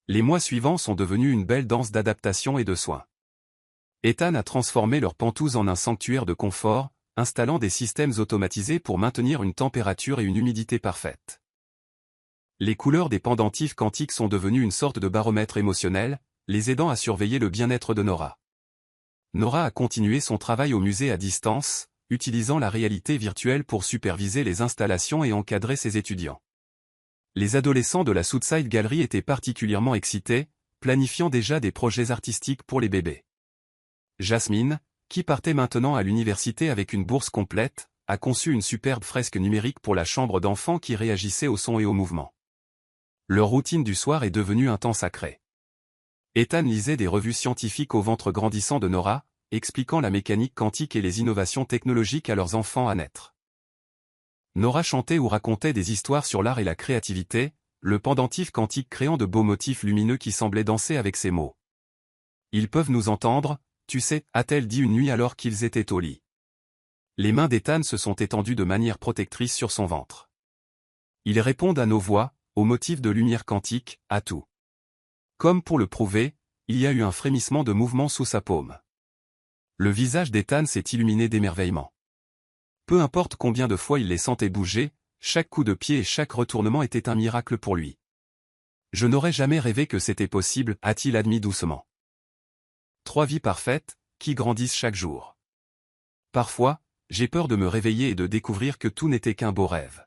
S1: Les mois suivants sont devenus une belle danse d'adaptation et de soins. Ethan a transformé leur pentouse en un sanctuaire de confort, installant des systèmes automatisés pour maintenir une température et une humidité parfaites. Les couleurs des pendentifs quantiques sont devenues une sorte de baromètre émotionnel, les aidant à surveiller le bien-être de Nora. Nora a continué son travail au musée à distance, utilisant la réalité virtuelle pour superviser les installations et encadrer ses étudiants. Les adolescents de la Southside Gallery étaient particulièrement excités, planifiant déjà des projets artistiques pour les bébés. Jasmine, qui partait maintenant à l'université avec une bourse complète, a conçu une superbe fresque numérique pour la chambre d'enfant qui réagissait au son et au mouvement. Leur routine du soir est devenue un temps sacré. Ethan lisait des revues scientifiques au ventre grandissant de Nora, expliquant la mécanique quantique et les innovations technologiques à leurs enfants à naître. Nora chantait ou racontait des histoires sur l'art et la créativité, le pendentif quantique créant de beaux motifs lumineux qui semblaient danser avec ses mots. « Ils peuvent nous entendre, tu sais, a-t-elle dit une nuit alors qu'ils étaient au lit. Les mains d'Ethan se sont étendues de manière protectrice sur son ventre. Ils répondent à nos voix, aux motifs de lumière quantique, à tout. Comme pour le prouver, il y a eu un frémissement de mouvement sous sa paume. Le visage d'Ethan s'est illuminé d'émerveillement. Peu importe combien de fois il les sentait bouger, chaque coup de pied et chaque retournement était un miracle pour lui. Je n'aurais jamais rêvé que c'était possible, a-t-il admis doucement. 3 vies parfaites, qui grandissent chaque jour. Parfois, j'ai peur de me réveiller et de découvrir que tout n'était qu'un beau rêve.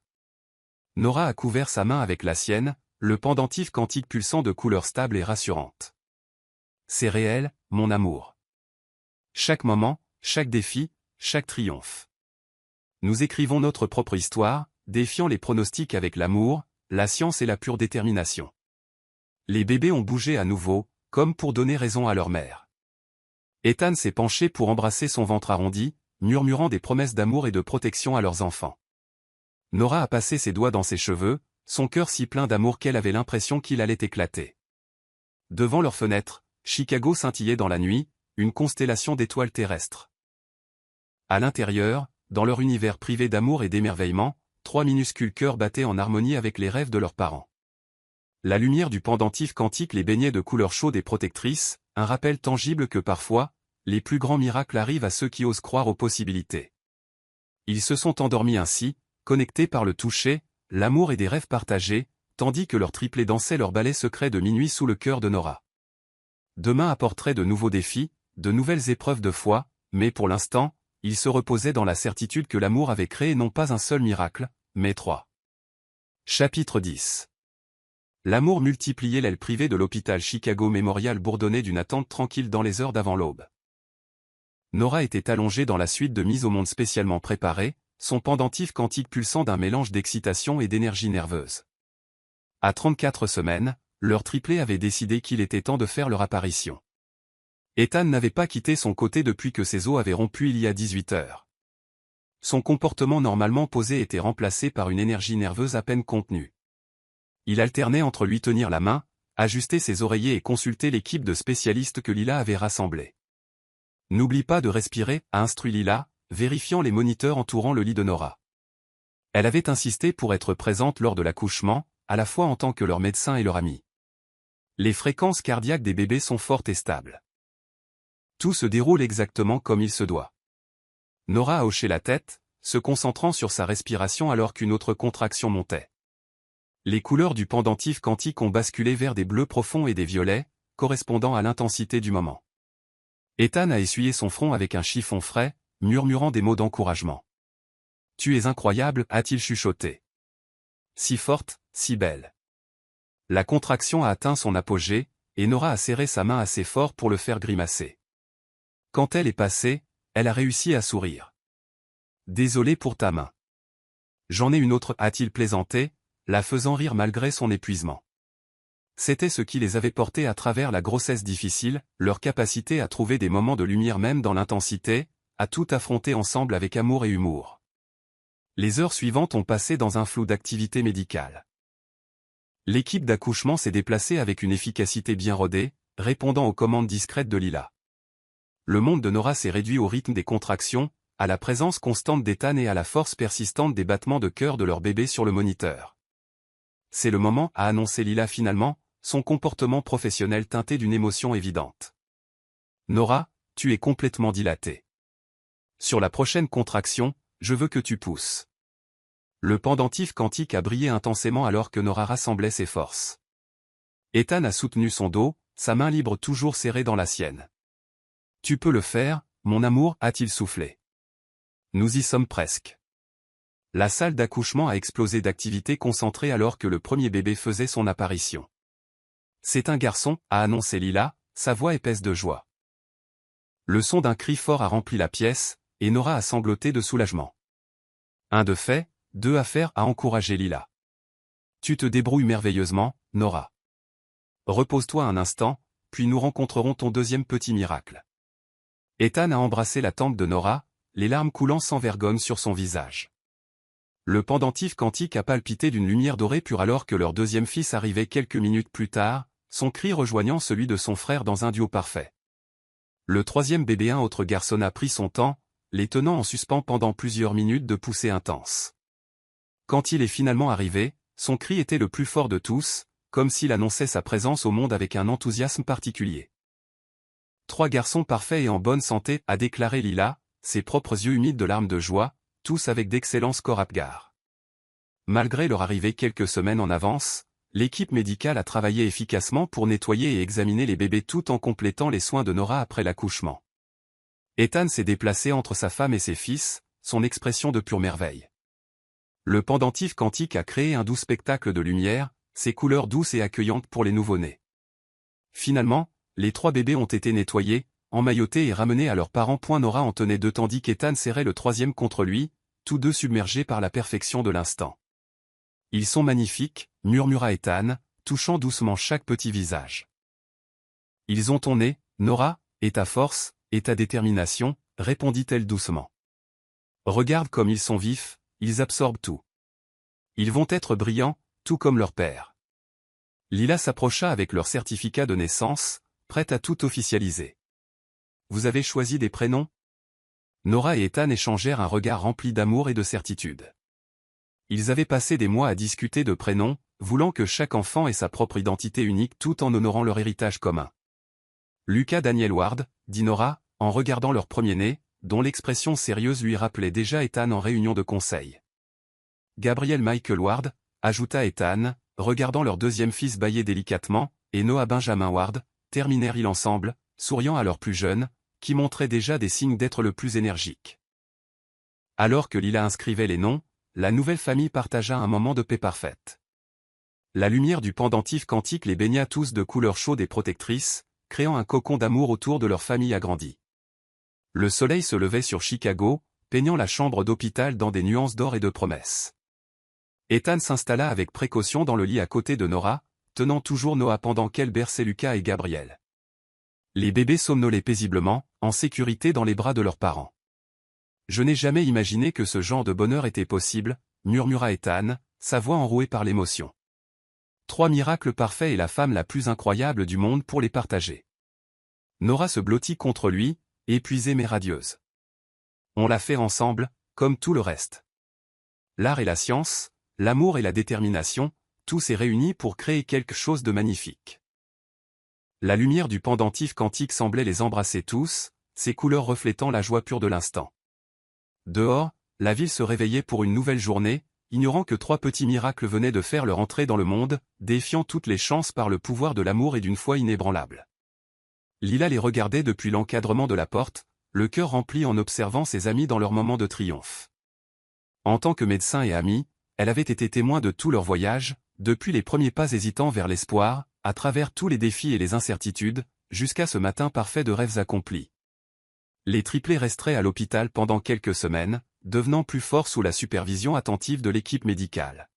S1: Nora a couvert sa main avec la sienne, le pendentif quantique pulsant de couleur stable et rassurante. C'est réel, mon amour. Chaque moment, chaque défi, chaque triomphe. Nous écrivons notre propre histoire, défiant les pronostics avec l'amour, la science et la pure détermination. Les bébés ont bougé à nouveau, comme pour donner raison à leur mère. Ethan s'est penché pour embrasser son ventre arrondi, murmurant des promesses d'amour et de protection à leurs enfants. Nora a passé ses doigts dans ses cheveux, son cœur si plein d'amour qu'elle avait l'impression qu'il allait éclater. Devant leur fenêtre, Chicago scintillait dans la nuit, une constellation d'étoiles terrestres. À l'intérieur, dans leur univers privé d'amour et d'émerveillement, 3 minuscules cœurs battaient en harmonie avec les rêves de leurs parents. La lumière du pendentif quantique les baignait de couleurs chaudes et protectrices, un rappel tangible que parfois, les plus grands miracles arrivent à ceux qui osent croire aux possibilités. Ils se sont endormis ainsi, connectés par le toucher, l'amour et des rêves partagés, tandis que leurs triplés dansaient leur ballet secret de minuit sous le cœur de Nora. Demain apporterait de nouveaux défis, de nouvelles épreuves de foi, mais pour l'instant, ils se reposaient dans la certitude que l'amour avait créé non pas un seul miracle, mais 3. Chapitre 10. L'amour multipliait l'aile privée de l'hôpital Chicago Memorial bourdonnait d'une attente tranquille dans les heures d'avant l'aube. Nora était allongée dans la suite de mise au monde spécialement préparée, son pendentif quantique pulsant d'un mélange d'excitation et d'énergie nerveuse. À 34 semaines, leur triplé avait décidé qu'il était temps de faire leur apparition. Ethan n'avait pas quitté son côté depuis que ses os avaient rompu il y a 18 heures. Son comportement normalement posé était remplacé par une énergie nerveuse à peine contenue. Il alternait entre lui tenir la main, ajuster ses oreillers et consulter l'équipe de spécialistes que Lila avait rassemblée. « N'oublie pas de respirer », a instruit Lila, vérifiant les moniteurs entourant le lit de Nora. Elle avait insisté pour être présente lors de l'accouchement, à la fois en tant que leur médecin et leur ami. Les fréquences cardiaques des bébés sont fortes et stables. Tout se déroule exactement comme il se doit. Nora a hoché la tête, se concentrant sur sa respiration alors qu'une autre contraction montait. Les couleurs du pendentif quantique ont basculé vers des bleus profonds et des violets, correspondant à l'intensité du moment. Ethan a essuyé son front avec un chiffon frais, murmurant des mots d'encouragement. « Tu es incroyable », a-t-il chuchoté. « Si forte, si belle. » La contraction a atteint son apogée, et Nora a serré sa main assez fort pour le faire grimacer. Quand elle est passée, elle a réussi à sourire. « Désolé pour ta main. J'en ai une autre », a-t-il plaisanté, la faisant rire malgré son épuisement. C'était ce qui les avait portés à travers la grossesse difficile, leur capacité à trouver des moments de lumière même dans l'intensité, à tout affronter ensemble avec amour et humour. Les heures suivantes ont passé dans un flou d'activités médicales. L'équipe d'accouchement s'est déplacée avec une efficacité bien rodée, répondant aux commandes discrètes de Lila. Le monde de Nora s'est réduit au rythme des contractions, à la présence constante d'Ethan et à la force persistante des battements de cœur de leur bébé sur le moniteur. C'est le moment, a annoncé Lila finalement, son comportement professionnel teinté d'une émotion évidente. Nora, tu es complètement dilatée. Sur la prochaine contraction, je veux que tu pousses. Le pendentif quantique a brillé intensément alors que Nora rassemblait ses forces. Ethan a soutenu son dos, sa main libre toujours serrée dans la sienne. Tu peux le faire, mon amour, a-t-il soufflé. Nous y sommes presque. La salle d'accouchement a explosé d'activité concentrée alors que le premier bébé faisait son apparition. C'est un garçon, a annoncé Lila, sa voix épaisse de joie. Le son d'un cri fort a rempli la pièce, et Nora a sangloté de soulagement. Un de fait, deux à faire à encourager Lila. Tu te débrouilles merveilleusement, Nora. Repose-toi un instant, puis nous rencontrerons ton deuxième petit miracle. Ethan a embrassé la tempe de Nora, les larmes coulant sans vergogne sur son visage. Le pendentif quantique a palpité d'une lumière dorée pure alors que leur deuxième fils arrivait quelques minutes plus tard, son cri rejoignant celui de son frère dans un duo parfait. Le troisième bébé, un autre garçon, a pris son temps, les tenant en suspens pendant plusieurs minutes de poussées intenses. Quand il est finalement arrivé, son cri était le plus fort de tous, comme s'il annonçait sa présence au monde avec un enthousiasme particulier. Trois garçons parfaits et en bonne santé, a déclaré Lila, ses propres yeux humides de larmes de joie, tous avec d'excellents scores Apgar. Malgré leur arrivée quelques semaines en avance, l'équipe médicale a travaillé efficacement pour nettoyer et examiner les bébés tout en complétant les soins de Nora après l'accouchement. Ethan s'est déplacé entre sa femme et ses fils, son expression de pure merveille. Le pendentif quantique a créé un doux spectacle de lumière, ses couleurs douces et accueillantes pour les nouveau-nés. Finalement, les trois bébés ont été nettoyés, emmaillotés et ramenés à leurs parents. Nora en tenait deux tandis qu'Ethan serrait le troisième contre lui, tous deux submergés par la perfection de l'instant. Ils sont magnifiques, murmura Ethan, touchant doucement chaque petit visage. Ils ont ton nez, Nora, et ta force, et ta détermination, répondit-elle doucement. Regarde comme ils sont vifs, ils absorbent tout. Ils vont être brillants, tout comme leur père. Lila s'approcha avec leur certificat de naissance, prête à tout officialiser. Vous avez choisi des prénoms? Nora et Ethan échangèrent un regard rempli d'amour et de certitude. Ils avaient passé des mois à discuter de prénoms, voulant que chaque enfant ait sa propre identité unique tout en honorant leur héritage commun. Lucas Daniel Ward, dit Nora, en regardant leur premier-né, dont l'expression sérieuse lui rappelait déjà Ethan en réunion de conseil. Gabriel Michael Ward, ajouta Ethan, regardant leur deuxième fils bâiller délicatement, et Noah Benjamin Ward, terminèrent-ils ensemble, souriant à leur plus jeune, qui montrait déjà des signes d'être le plus énergique. Alors que Lila inscrivait les noms, la nouvelle famille partagea un moment de paix parfaite. La lumière du pendentif quantique les baigna tous de couleurs chaudes et protectrices, créant un cocon d'amour autour de leur famille agrandie. Le soleil se levait sur Chicago, peignant la chambre d'hôpital dans des nuances d'or et de promesses. Ethan s'installa avec précaution dans le lit à côté de Nora, tenant toujours Noah pendant qu'elle berçait Lucas et Gabriel. Les bébés somnolaient paisiblement, en sécurité dans les bras de leurs parents. Je n'ai jamais imaginé que ce genre de bonheur était possible, murmura Ethan, sa voix enrouée par l'émotion. Trois miracles parfaits et la femme la plus incroyable du monde pour les partager. Nora se blottit contre lui, épuisée mais radieuse. On l'a fait ensemble, comme tout le reste. L'art et la science, l'amour et la détermination, tout s'est réuni pour créer quelque chose de magnifique. La lumière du pendentif quantique semblait les embrasser tous, ses couleurs reflétant la joie pure de l'instant. Dehors, la ville se réveillait pour une nouvelle journée, ignorant que trois petits miracles venaient de faire leur entrée dans le monde, défiant toutes les chances par le pouvoir de l'amour et d'une foi inébranlable. Lila les regardait depuis l'encadrement de la porte, le cœur rempli en observant ses amis dans leur moment de triomphe. En tant que médecin et amie, elle avait été témoin de tout leur voyage, depuis les premiers pas hésitants vers l'espoir, à travers tous les défis et les incertitudes, jusqu'à ce matin parfait de rêves accomplis. Les triplés resteraient à l'hôpital pendant quelques semaines, devenant plus forts sous la supervision attentive de l'équipe médicale.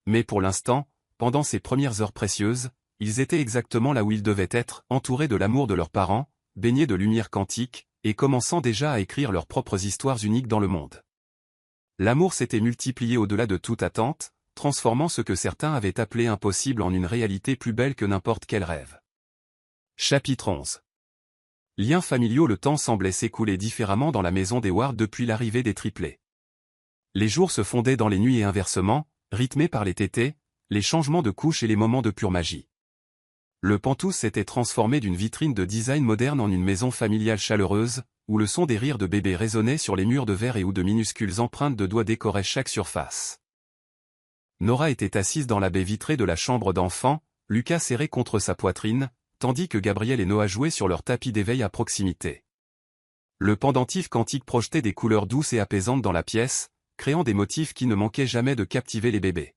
S1: Mais pour l'instant, pendant ces premières heures précieuses, ils étaient exactement là où ils devaient être, entourés de l'amour de leurs parents, baignés de lumière quantique, et commençant déjà à écrire leurs propres histoires uniques dans le monde. L'amour s'était multiplié au-delà de toute attente, transformant ce que certains avaient appelé impossible en une réalité plus belle que n'importe quel rêve. Chapitre 11. Liens familiaux. Le temps semblait s'écouler différemment dans la maison des Ward depuis l'arrivée des triplés. Les jours se fondaient dans les nuits et inversement, rythmés par les tétés, les changements de couches et les moments de pure magie. Le Penthouse s'était transformé d'une vitrine de design moderne en une maison familiale chaleureuse, où le son des rires de bébés résonnait sur les murs de verre et où de minuscules empreintes de doigts décoraient chaque surface. Nora était assise dans la baie vitrée de la chambre d'enfant, Lucas serré contre sa poitrine, tandis que Gabriel et Noah jouaient sur leur tapis d'éveil à proximité. Le pendentif quantique projetait des couleurs douces et apaisantes dans la pièce, créant des motifs qui ne manquaient jamais de captiver les bébés.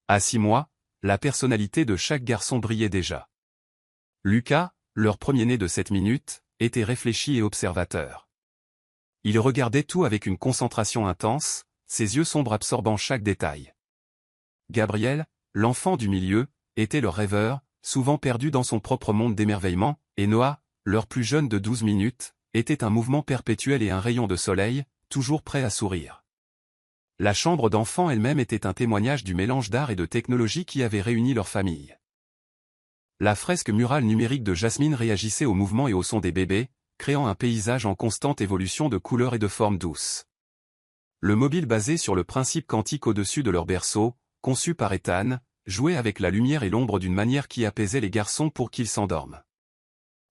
S1: À 6 mois, la personnalité de chaque garçon brillait déjà. Lucas, leur premier-né de 7 minutes, était réfléchi et observateur. Il regardait tout avec une concentration intense, ses yeux sombres absorbant chaque détail. Gabriel, l'enfant du milieu, était leur rêveur, souvent perdu dans son propre monde d'émerveillement, et Noah, leur plus jeune de 12 minutes, était un mouvement perpétuel et un rayon de soleil, toujours prêt à sourire. La chambre d'enfant elle-même était un témoignage du mélange d'art et de technologie qui avait réuni leur famille. La fresque murale numérique de Jasmine réagissait au mouvement et au son des bébés, créant un paysage en constante évolution de couleurs et de formes douces. Le mobile basé sur le principe quantique au-dessus de leur berceau, conçu par Ethan, jouait avec la lumière et l'ombre d'une manière qui apaisait les garçons pour qu'ils s'endorment.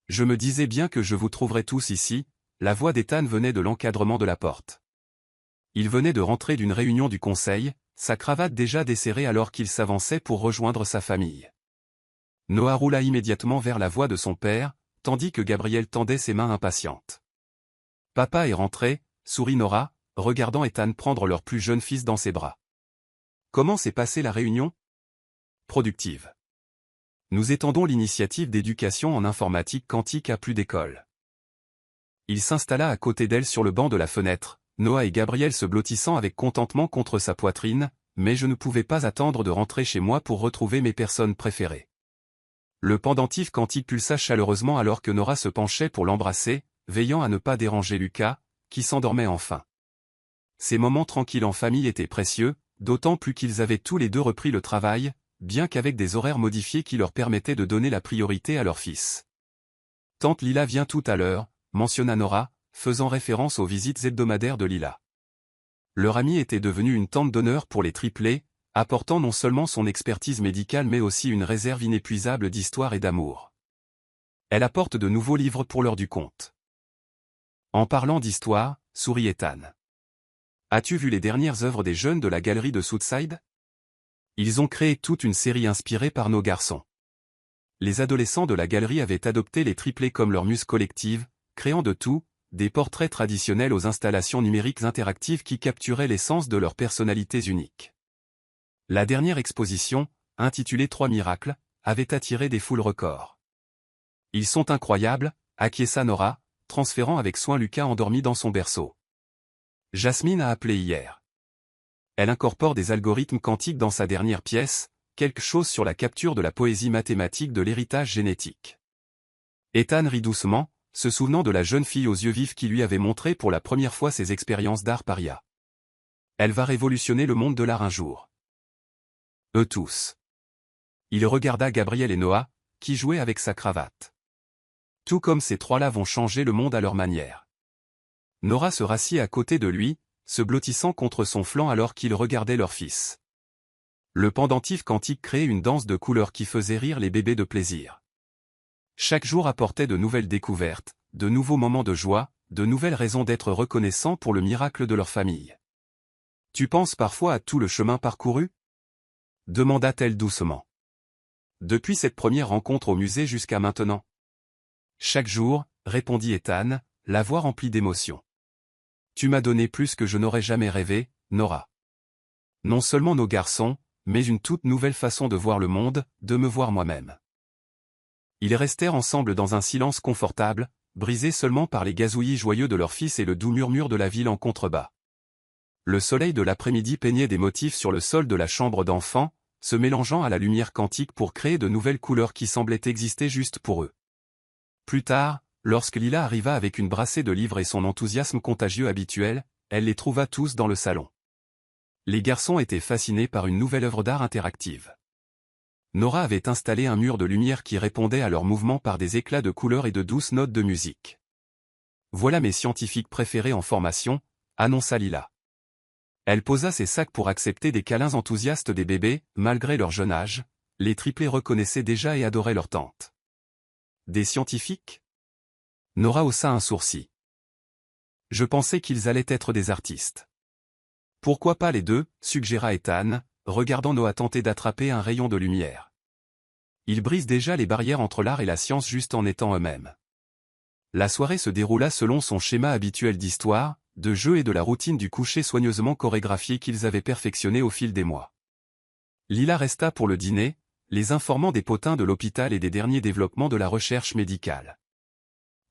S1: Je me disais bien que je vous trouverais tous ici, la voix d'Ethan venait de l'encadrement de la porte. Il venait de rentrer d'une réunion du conseil, sa cravate déjà desserrée alors qu'il s'avançait pour rejoindre sa famille. Noah roula immédiatement vers la voix de son père, tandis que Gabriel tendait ses mains impatientes. « Papa est rentré », sourit Nora, regardant Ethan prendre leur plus jeune fils dans ses bras. « Comment s'est passée la réunion ? » Productive. Nous étendons l'initiative d'éducation en informatique quantique à plus d'écoles. Il s'installa à côté d'elle sur le banc de la fenêtre, Noah et Gabriel se blottissant avec contentement contre sa poitrine, mais je ne pouvais pas attendre de rentrer chez moi pour retrouver mes personnes préférées. Le pendentif quantique pulsa chaleureusement alors que Nora se penchait pour l'embrasser, veillant à ne pas déranger Lucas, qui s'endormait enfin. Ces moments tranquilles en famille étaient précieux, d'autant plus qu'ils avaient tous les deux repris le travail, bien qu'avec des horaires modifiés qui leur permettaient de donner la priorité à leur fils. « Tante Lila vient tout à l'heure », mentionna Nora, faisant référence aux visites hebdomadaires de Lila. Leur amie était devenue une tante d'honneur pour les triplés, apportant non seulement son expertise médicale mais aussi une réserve inépuisable d'histoire et d'amour. Elle apporte de nouveaux livres pour l'heure du conte. En parlant d'histoire, sourit Ethan. As-tu vu les dernières œuvres des jeunes de la galerie de Southside ? Ils ont créé toute une série inspirée par nos garçons. Les adolescents de la galerie avaient adopté les triplés comme leur muse collective, créant de tout, des portraits traditionnels aux installations numériques interactives qui capturaient l'essence de leurs personnalités uniques. La dernière exposition, intitulée 3 miracles, avait attiré des foules records. Ils sont incroyables, acquiesça Nora, transférant avec soin Lucas endormi dans son berceau. Jasmine a appelé hier. Elle incorpore des algorithmes quantiques dans sa dernière pièce, quelque chose sur la capture de la poésie mathématique de l'héritage génétique. Ethan rit doucement, se souvenant de la jeune fille aux yeux vifs qui lui avait montré pour la première fois ses expériences d'art paria. Elle va révolutionner le monde de l'art un jour. Eux tous. Il regarda Gabriel et Noah, qui jouaient avec sa cravate. Tout comme ces trois-là vont changer le monde à leur manière. Nora se rassit à côté de lui, se blottissant contre son flanc alors qu'ils regardaient leur fils. Le pendentif quantique créait une danse de couleurs qui faisait rire les bébés de plaisir. Chaque jour apportait de nouvelles découvertes, de nouveaux moments de joie, de nouvelles raisons d'être reconnaissants pour le miracle de leur famille. « Tu penses parfois à tout le chemin parcouru ?» demanda-t-elle doucement. Depuis cette première rencontre au musée jusqu'à maintenant. Chaque jour, répondit Ethan, la voix remplie d'émotion. Tu m'as donné plus que je n'aurais jamais rêvé, Nora. Non seulement nos garçons, mais une toute nouvelle façon de voir le monde, de me voir moi-même. Ils restèrent ensemble dans un silence confortable, brisé seulement par les gazouillis joyeux de leur fils et le doux murmure de la ville en contrebas. Le soleil de l'après-midi peignait des motifs sur le sol de la chambre d'enfant, se mélangeant à la lumière quantique pour créer de nouvelles couleurs qui semblaient exister juste pour eux. Plus tard, lorsque Lila arriva avec une brassée de livres et son enthousiasme contagieux habituel, elle les trouva tous dans le salon. Les garçons étaient fascinés par une nouvelle œuvre d'art interactive. Nora avait installé un mur de lumière qui répondait à leurs mouvements par des éclats de couleurs et de douces notes de musique. Voilà mes scientifiques préférés en formation, annonça Lila. Elle posa ses sacs pour accepter des câlins enthousiastes des bébés, malgré leur jeune âge, les triplés reconnaissaient déjà et adoraient leur tante. Des scientifiques ? Nora haussa un sourcil. Je pensais qu'ils allaient être des artistes. Pourquoi pas les deux, suggéra Ethan, regardant Noah tenter d'attraper un rayon de lumière. Ils brisent déjà les barrières entre l'art et la science juste en étant eux-mêmes. La soirée se déroula selon son schéma habituel d'histoire, de jeu et de la routine du coucher soigneusement chorégraphié qu'ils avaient perfectionné au fil des mois. Lila resta pour le dîner, les informant des potins de l'hôpital et des derniers développements de la recherche médicale.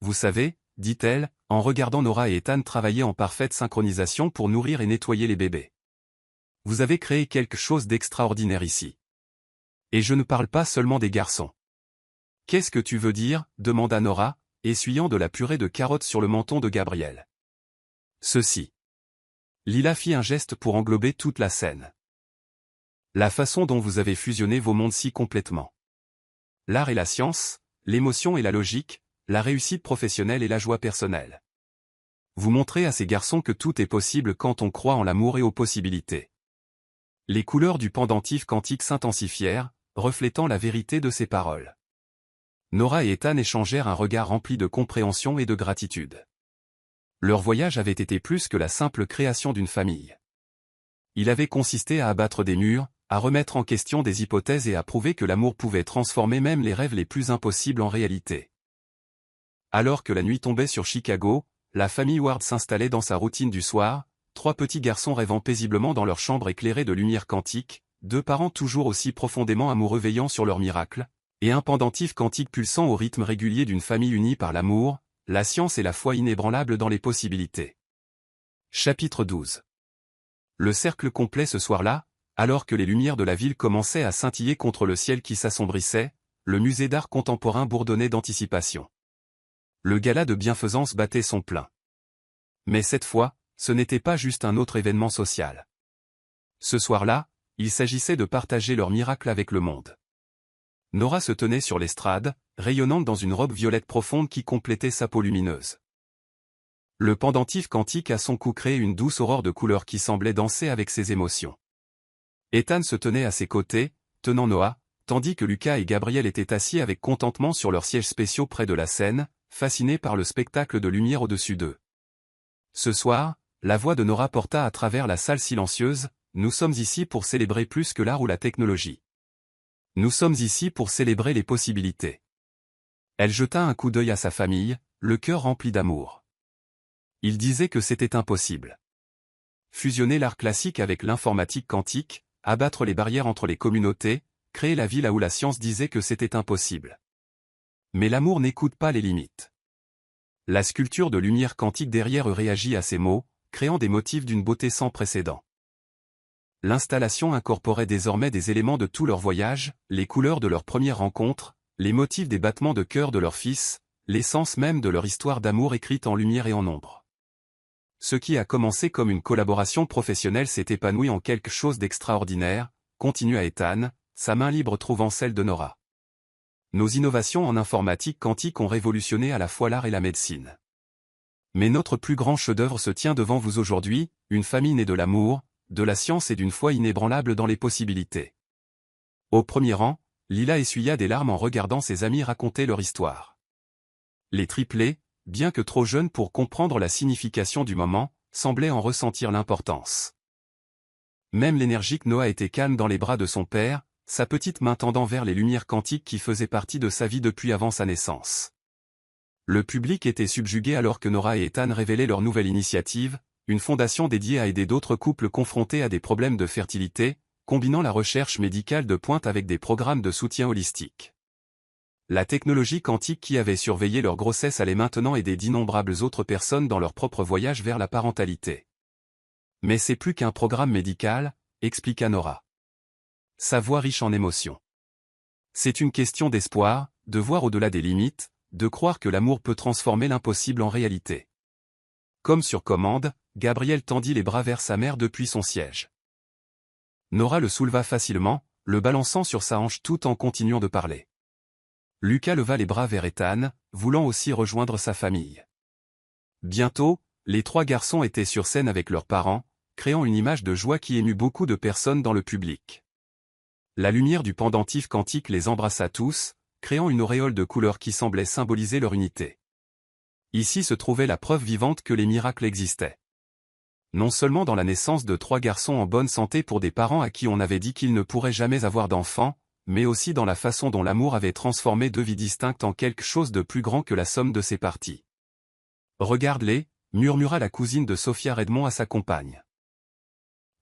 S1: Vous savez, dit-elle, en regardant Nora et Ethan travailler en parfaite synchronisation pour nourrir et nettoyer les bébés. Vous avez créé quelque chose d'extraordinaire ici. Et je ne parle pas seulement des garçons. Qu'est-ce que tu veux dire, demanda Nora, essuyant de la purée de carottes sur le menton de Gabriel. Ceci. Lila fit un geste pour englober toute la scène. La façon dont vous avez fusionné vos mondes si complètement. L'art et la science, l'émotion et la logique, la réussite professionnelle et la joie personnelle. Vous montrez à ces garçons que tout est possible quand on croit en l'amour et aux possibilités. Les couleurs du pendentif quantique s'intensifièrent, reflétant la vérité de ces paroles. Nora et Ethan échangèrent un regard rempli de compréhension et de gratitude. Leur voyage avait été plus que la simple création d'une famille. Il avait consisté à abattre des murs, à remettre en question des hypothèses et à prouver que l'amour pouvait transformer même les rêves les plus impossibles en réalité. Alors que la nuit tombait sur Chicago, la famille Ward s'installait dans sa routine du soir, 3 petits garçons rêvant paisiblement dans leur chambre éclairée de lumière quantique, 2 parents toujours aussi profondément amoureux veillant sur leur miracle, et un pendentif quantique pulsant au rythme régulier d'une famille unie par l'amour, la science et la foi inébranlables dans les possibilités. Chapitre 12. Le cercle complet ce soir-là, alors que les lumières de la ville commençaient à scintiller contre le ciel qui s'assombrissait, le musée d'art contemporain bourdonnait d'anticipation. Le gala de bienfaisance battait son plein. Mais cette fois, ce n'était pas juste un autre événement social. Ce soir-là, il s'agissait de partager leur miracle avec le monde. Nora se tenait sur l'estrade, rayonnante dans une robe violette profonde qui complétait sa peau lumineuse. Le pendentif quantique à son cou créait une douce aurore de couleurs qui semblait danser avec ses émotions. Ethan se tenait à ses côtés, tenant Noah, tandis que Lucas et Gabriel étaient assis avec contentement sur leurs sièges spéciaux près de la scène, fascinés par le spectacle de lumière au-dessus d'eux. Ce soir, la voix de Nora porta à travers la salle silencieuse, « Nous sommes ici pour célébrer plus que l'art ou la technologie. Nous sommes ici pour célébrer les possibilités. » Elle jeta un coup d'œil à sa famille, le cœur rempli d'amour. Il disait que c'était impossible. Fusionner l'art classique avec l'informatique quantique, abattre les barrières entre les communautés, créer la vie là où la science disait que c'était impossible. Mais l'amour n'écoute pas les limites. La sculpture de lumière quantique derrière eux réagit à ces mots, créant des motifs d'une beauté sans précédent. L'installation incorporait désormais des éléments de tout leur voyage, les couleurs de leur première rencontre, les motifs des battements de cœur de leur fils, l'essence même de leur histoire d'amour écrite en lumière et en ombre. Ce qui a commencé comme une collaboration professionnelle s'est épanoui en quelque chose d'extraordinaire, continua Ethan, sa main libre trouvant celle de Nora. Nos innovations en informatique quantique ont révolutionné à la fois l'art et la médecine. Mais notre plus grand chef-d'œuvre se tient devant vous aujourd'hui, une famille née de l'amour, de la science et d'une foi inébranlable dans les possibilités. Au premier rang, Lila essuya des larmes en regardant ses amis raconter leur histoire. Les triplés, bien que trop jeunes pour comprendre la signification du moment, semblaient en ressentir l'importance. Même l'énergique Noah était calme dans les bras de son père, sa petite main tendant vers les lumières quantiques qui faisaient partie de sa vie depuis avant sa naissance. Le public était subjugué alors que Nora et Ethan révélaient leur nouvelle initiative, une fondation dédiée à aider d'autres couples confrontés à des problèmes de fertilité, combinant la recherche médicale de pointe avec des programmes de soutien holistique. La technologie quantique qui avait surveillé leur grossesse allait maintenant aider d'innombrables autres personnes dans leur propre voyage vers la parentalité. Mais c'est plus qu'un programme médical, expliqua Nora. Sa voix riche en émotions. C'est une question d'espoir, de voir au-delà des limites, de croire que l'amour peut transformer l'impossible en réalité. Comme sur commande, Gabriel tendit les bras vers sa mère depuis son siège. Nora le souleva facilement, le balançant sur sa hanche tout en continuant de parler. Lucas leva les bras vers Ethan, voulant aussi rejoindre sa famille. Bientôt, les 3 garçons étaient sur scène avec leurs parents, créant une image de joie qui émut beaucoup de personnes dans le public. La lumière du pendentif quantique les embrassa tous, créant une auréole de couleurs qui semblait symboliser leur unité. Ici se trouvait la preuve vivante que les miracles existaient. Non seulement dans la naissance de 3 garçons en bonne santé pour des parents à qui on avait dit qu'ils ne pourraient jamais avoir d'enfants, mais aussi dans la façon dont l'amour avait transformé 2 vies distinctes en quelque chose de plus grand que la somme de ses parties. « Regarde-les » murmura la cousine de Sophia Redmond à sa compagne.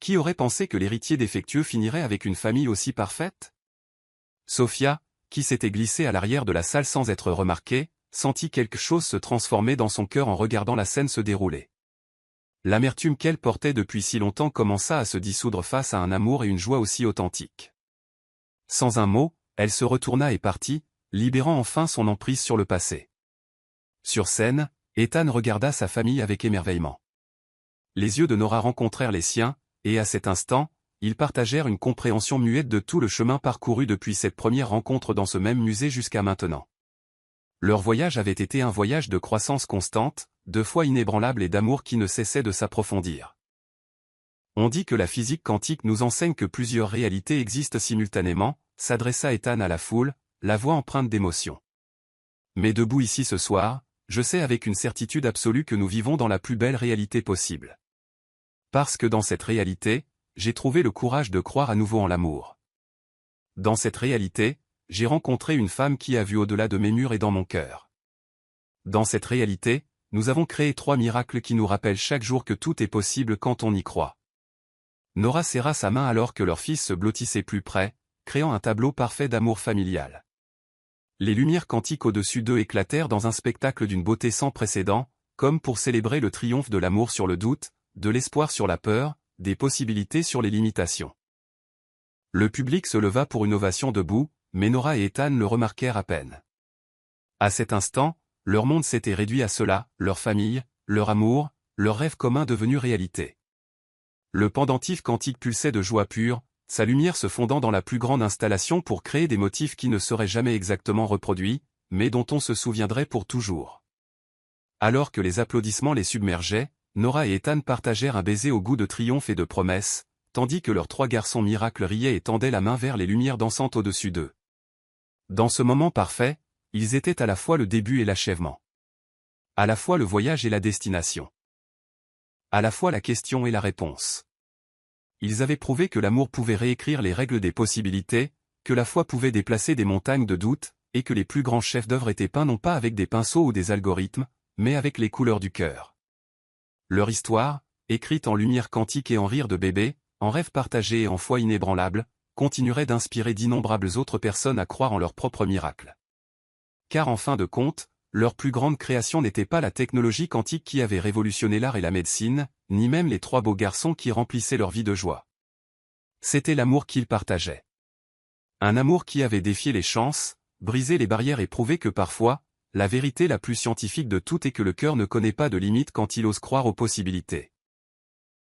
S1: Qui aurait pensé que l'héritier défectueux finirait avec une famille aussi parfaite? Sophia, qui s'était glissée à l'arrière de la salle sans être remarquée, sentit quelque chose se transformer dans son cœur en regardant la scène se dérouler. L'amertume qu'elle portait depuis si longtemps commença à se dissoudre face à un amour et une joie aussi authentiques. Sans un mot, elle se retourna et partit, libérant enfin son emprise sur le passé. Sur scène, Ethan regarda sa famille avec émerveillement. Les yeux de Nora rencontrèrent les siens, et à cet instant, ils partagèrent une compréhension muette de tout le chemin parcouru depuis cette première rencontre dans ce même musée jusqu'à maintenant. Leur voyage avait été un voyage de croissance constante, de foi inébranlable et d'amour qui ne cessait de s'approfondir. On dit que la physique quantique nous enseigne que plusieurs réalités existent simultanément, s'adressa Ethan à la foule, la voix empreinte d'émotion. Mais debout ici ce soir, je sais avec une certitude absolue que nous vivons dans la plus belle réalité possible. Parce que dans cette réalité, j'ai trouvé le courage de croire à nouveau en l'amour. Dans cette réalité, j'ai rencontré une femme qui a vu au-delà de mes murs et dans mon cœur. Dans cette réalité, nous avons créé 3 miracles qui nous rappellent chaque jour que tout est possible quand on y croit. Nora serra sa main alors que leur fils se blottissait plus près, créant un tableau parfait d'amour familial. Les lumières quantiques au-dessus d'eux éclatèrent dans un spectacle d'une beauté sans précédent, comme pour célébrer le triomphe de l'amour sur le doute, de l'espoir sur la peur, des possibilités sur les limitations. Le public se leva pour une ovation debout, mais Nora et Ethan le remarquèrent à peine. À cet instant, leur monde s'était réduit à cela, leur famille, leur amour, leur rêve commun devenu réalité. Le pendentif quantique pulsait de joie pure, sa lumière se fondant dans la plus grande installation pour créer des motifs qui ne seraient jamais exactement reproduits, mais dont on se souviendrait pour toujours. Alors que les applaudissements les submergeaient, Nora et Ethan partagèrent un baiser au goût de triomphe et de promesse, tandis que leurs 3 garçons miracles riaient et tendaient la main vers les lumières dansantes au-dessus d'eux. Dans ce moment parfait, ils étaient à la fois le début et l'achèvement. À la fois le voyage et la destination. À la fois la question et la réponse. Ils avaient prouvé que l'amour pouvait réécrire les règles des possibilités, que la foi pouvait déplacer des montagnes de doute, et que les plus grands chefs-d'œuvre étaient peints non pas avec des pinceaux ou des algorithmes, mais avec les couleurs du cœur. Leur histoire, écrite en lumière quantique et en rire de bébé, en rêve partagé et en foi inébranlable, continuerait d'inspirer d'innombrables autres personnes à croire en leur propre miracle. Car en fin de compte, leur plus grande création n'était pas la technologie quantique qui avait révolutionné l'art et la médecine, ni même les 3 beaux garçons qui remplissaient leur vie de joie. C'était l'amour qu'ils partageaient. Un amour qui avait défié les chances, brisé les barrières et prouvé que parfois, la vérité la plus scientifique de toutes est que le cœur ne connaît pas de limite quand il ose croire aux possibilités.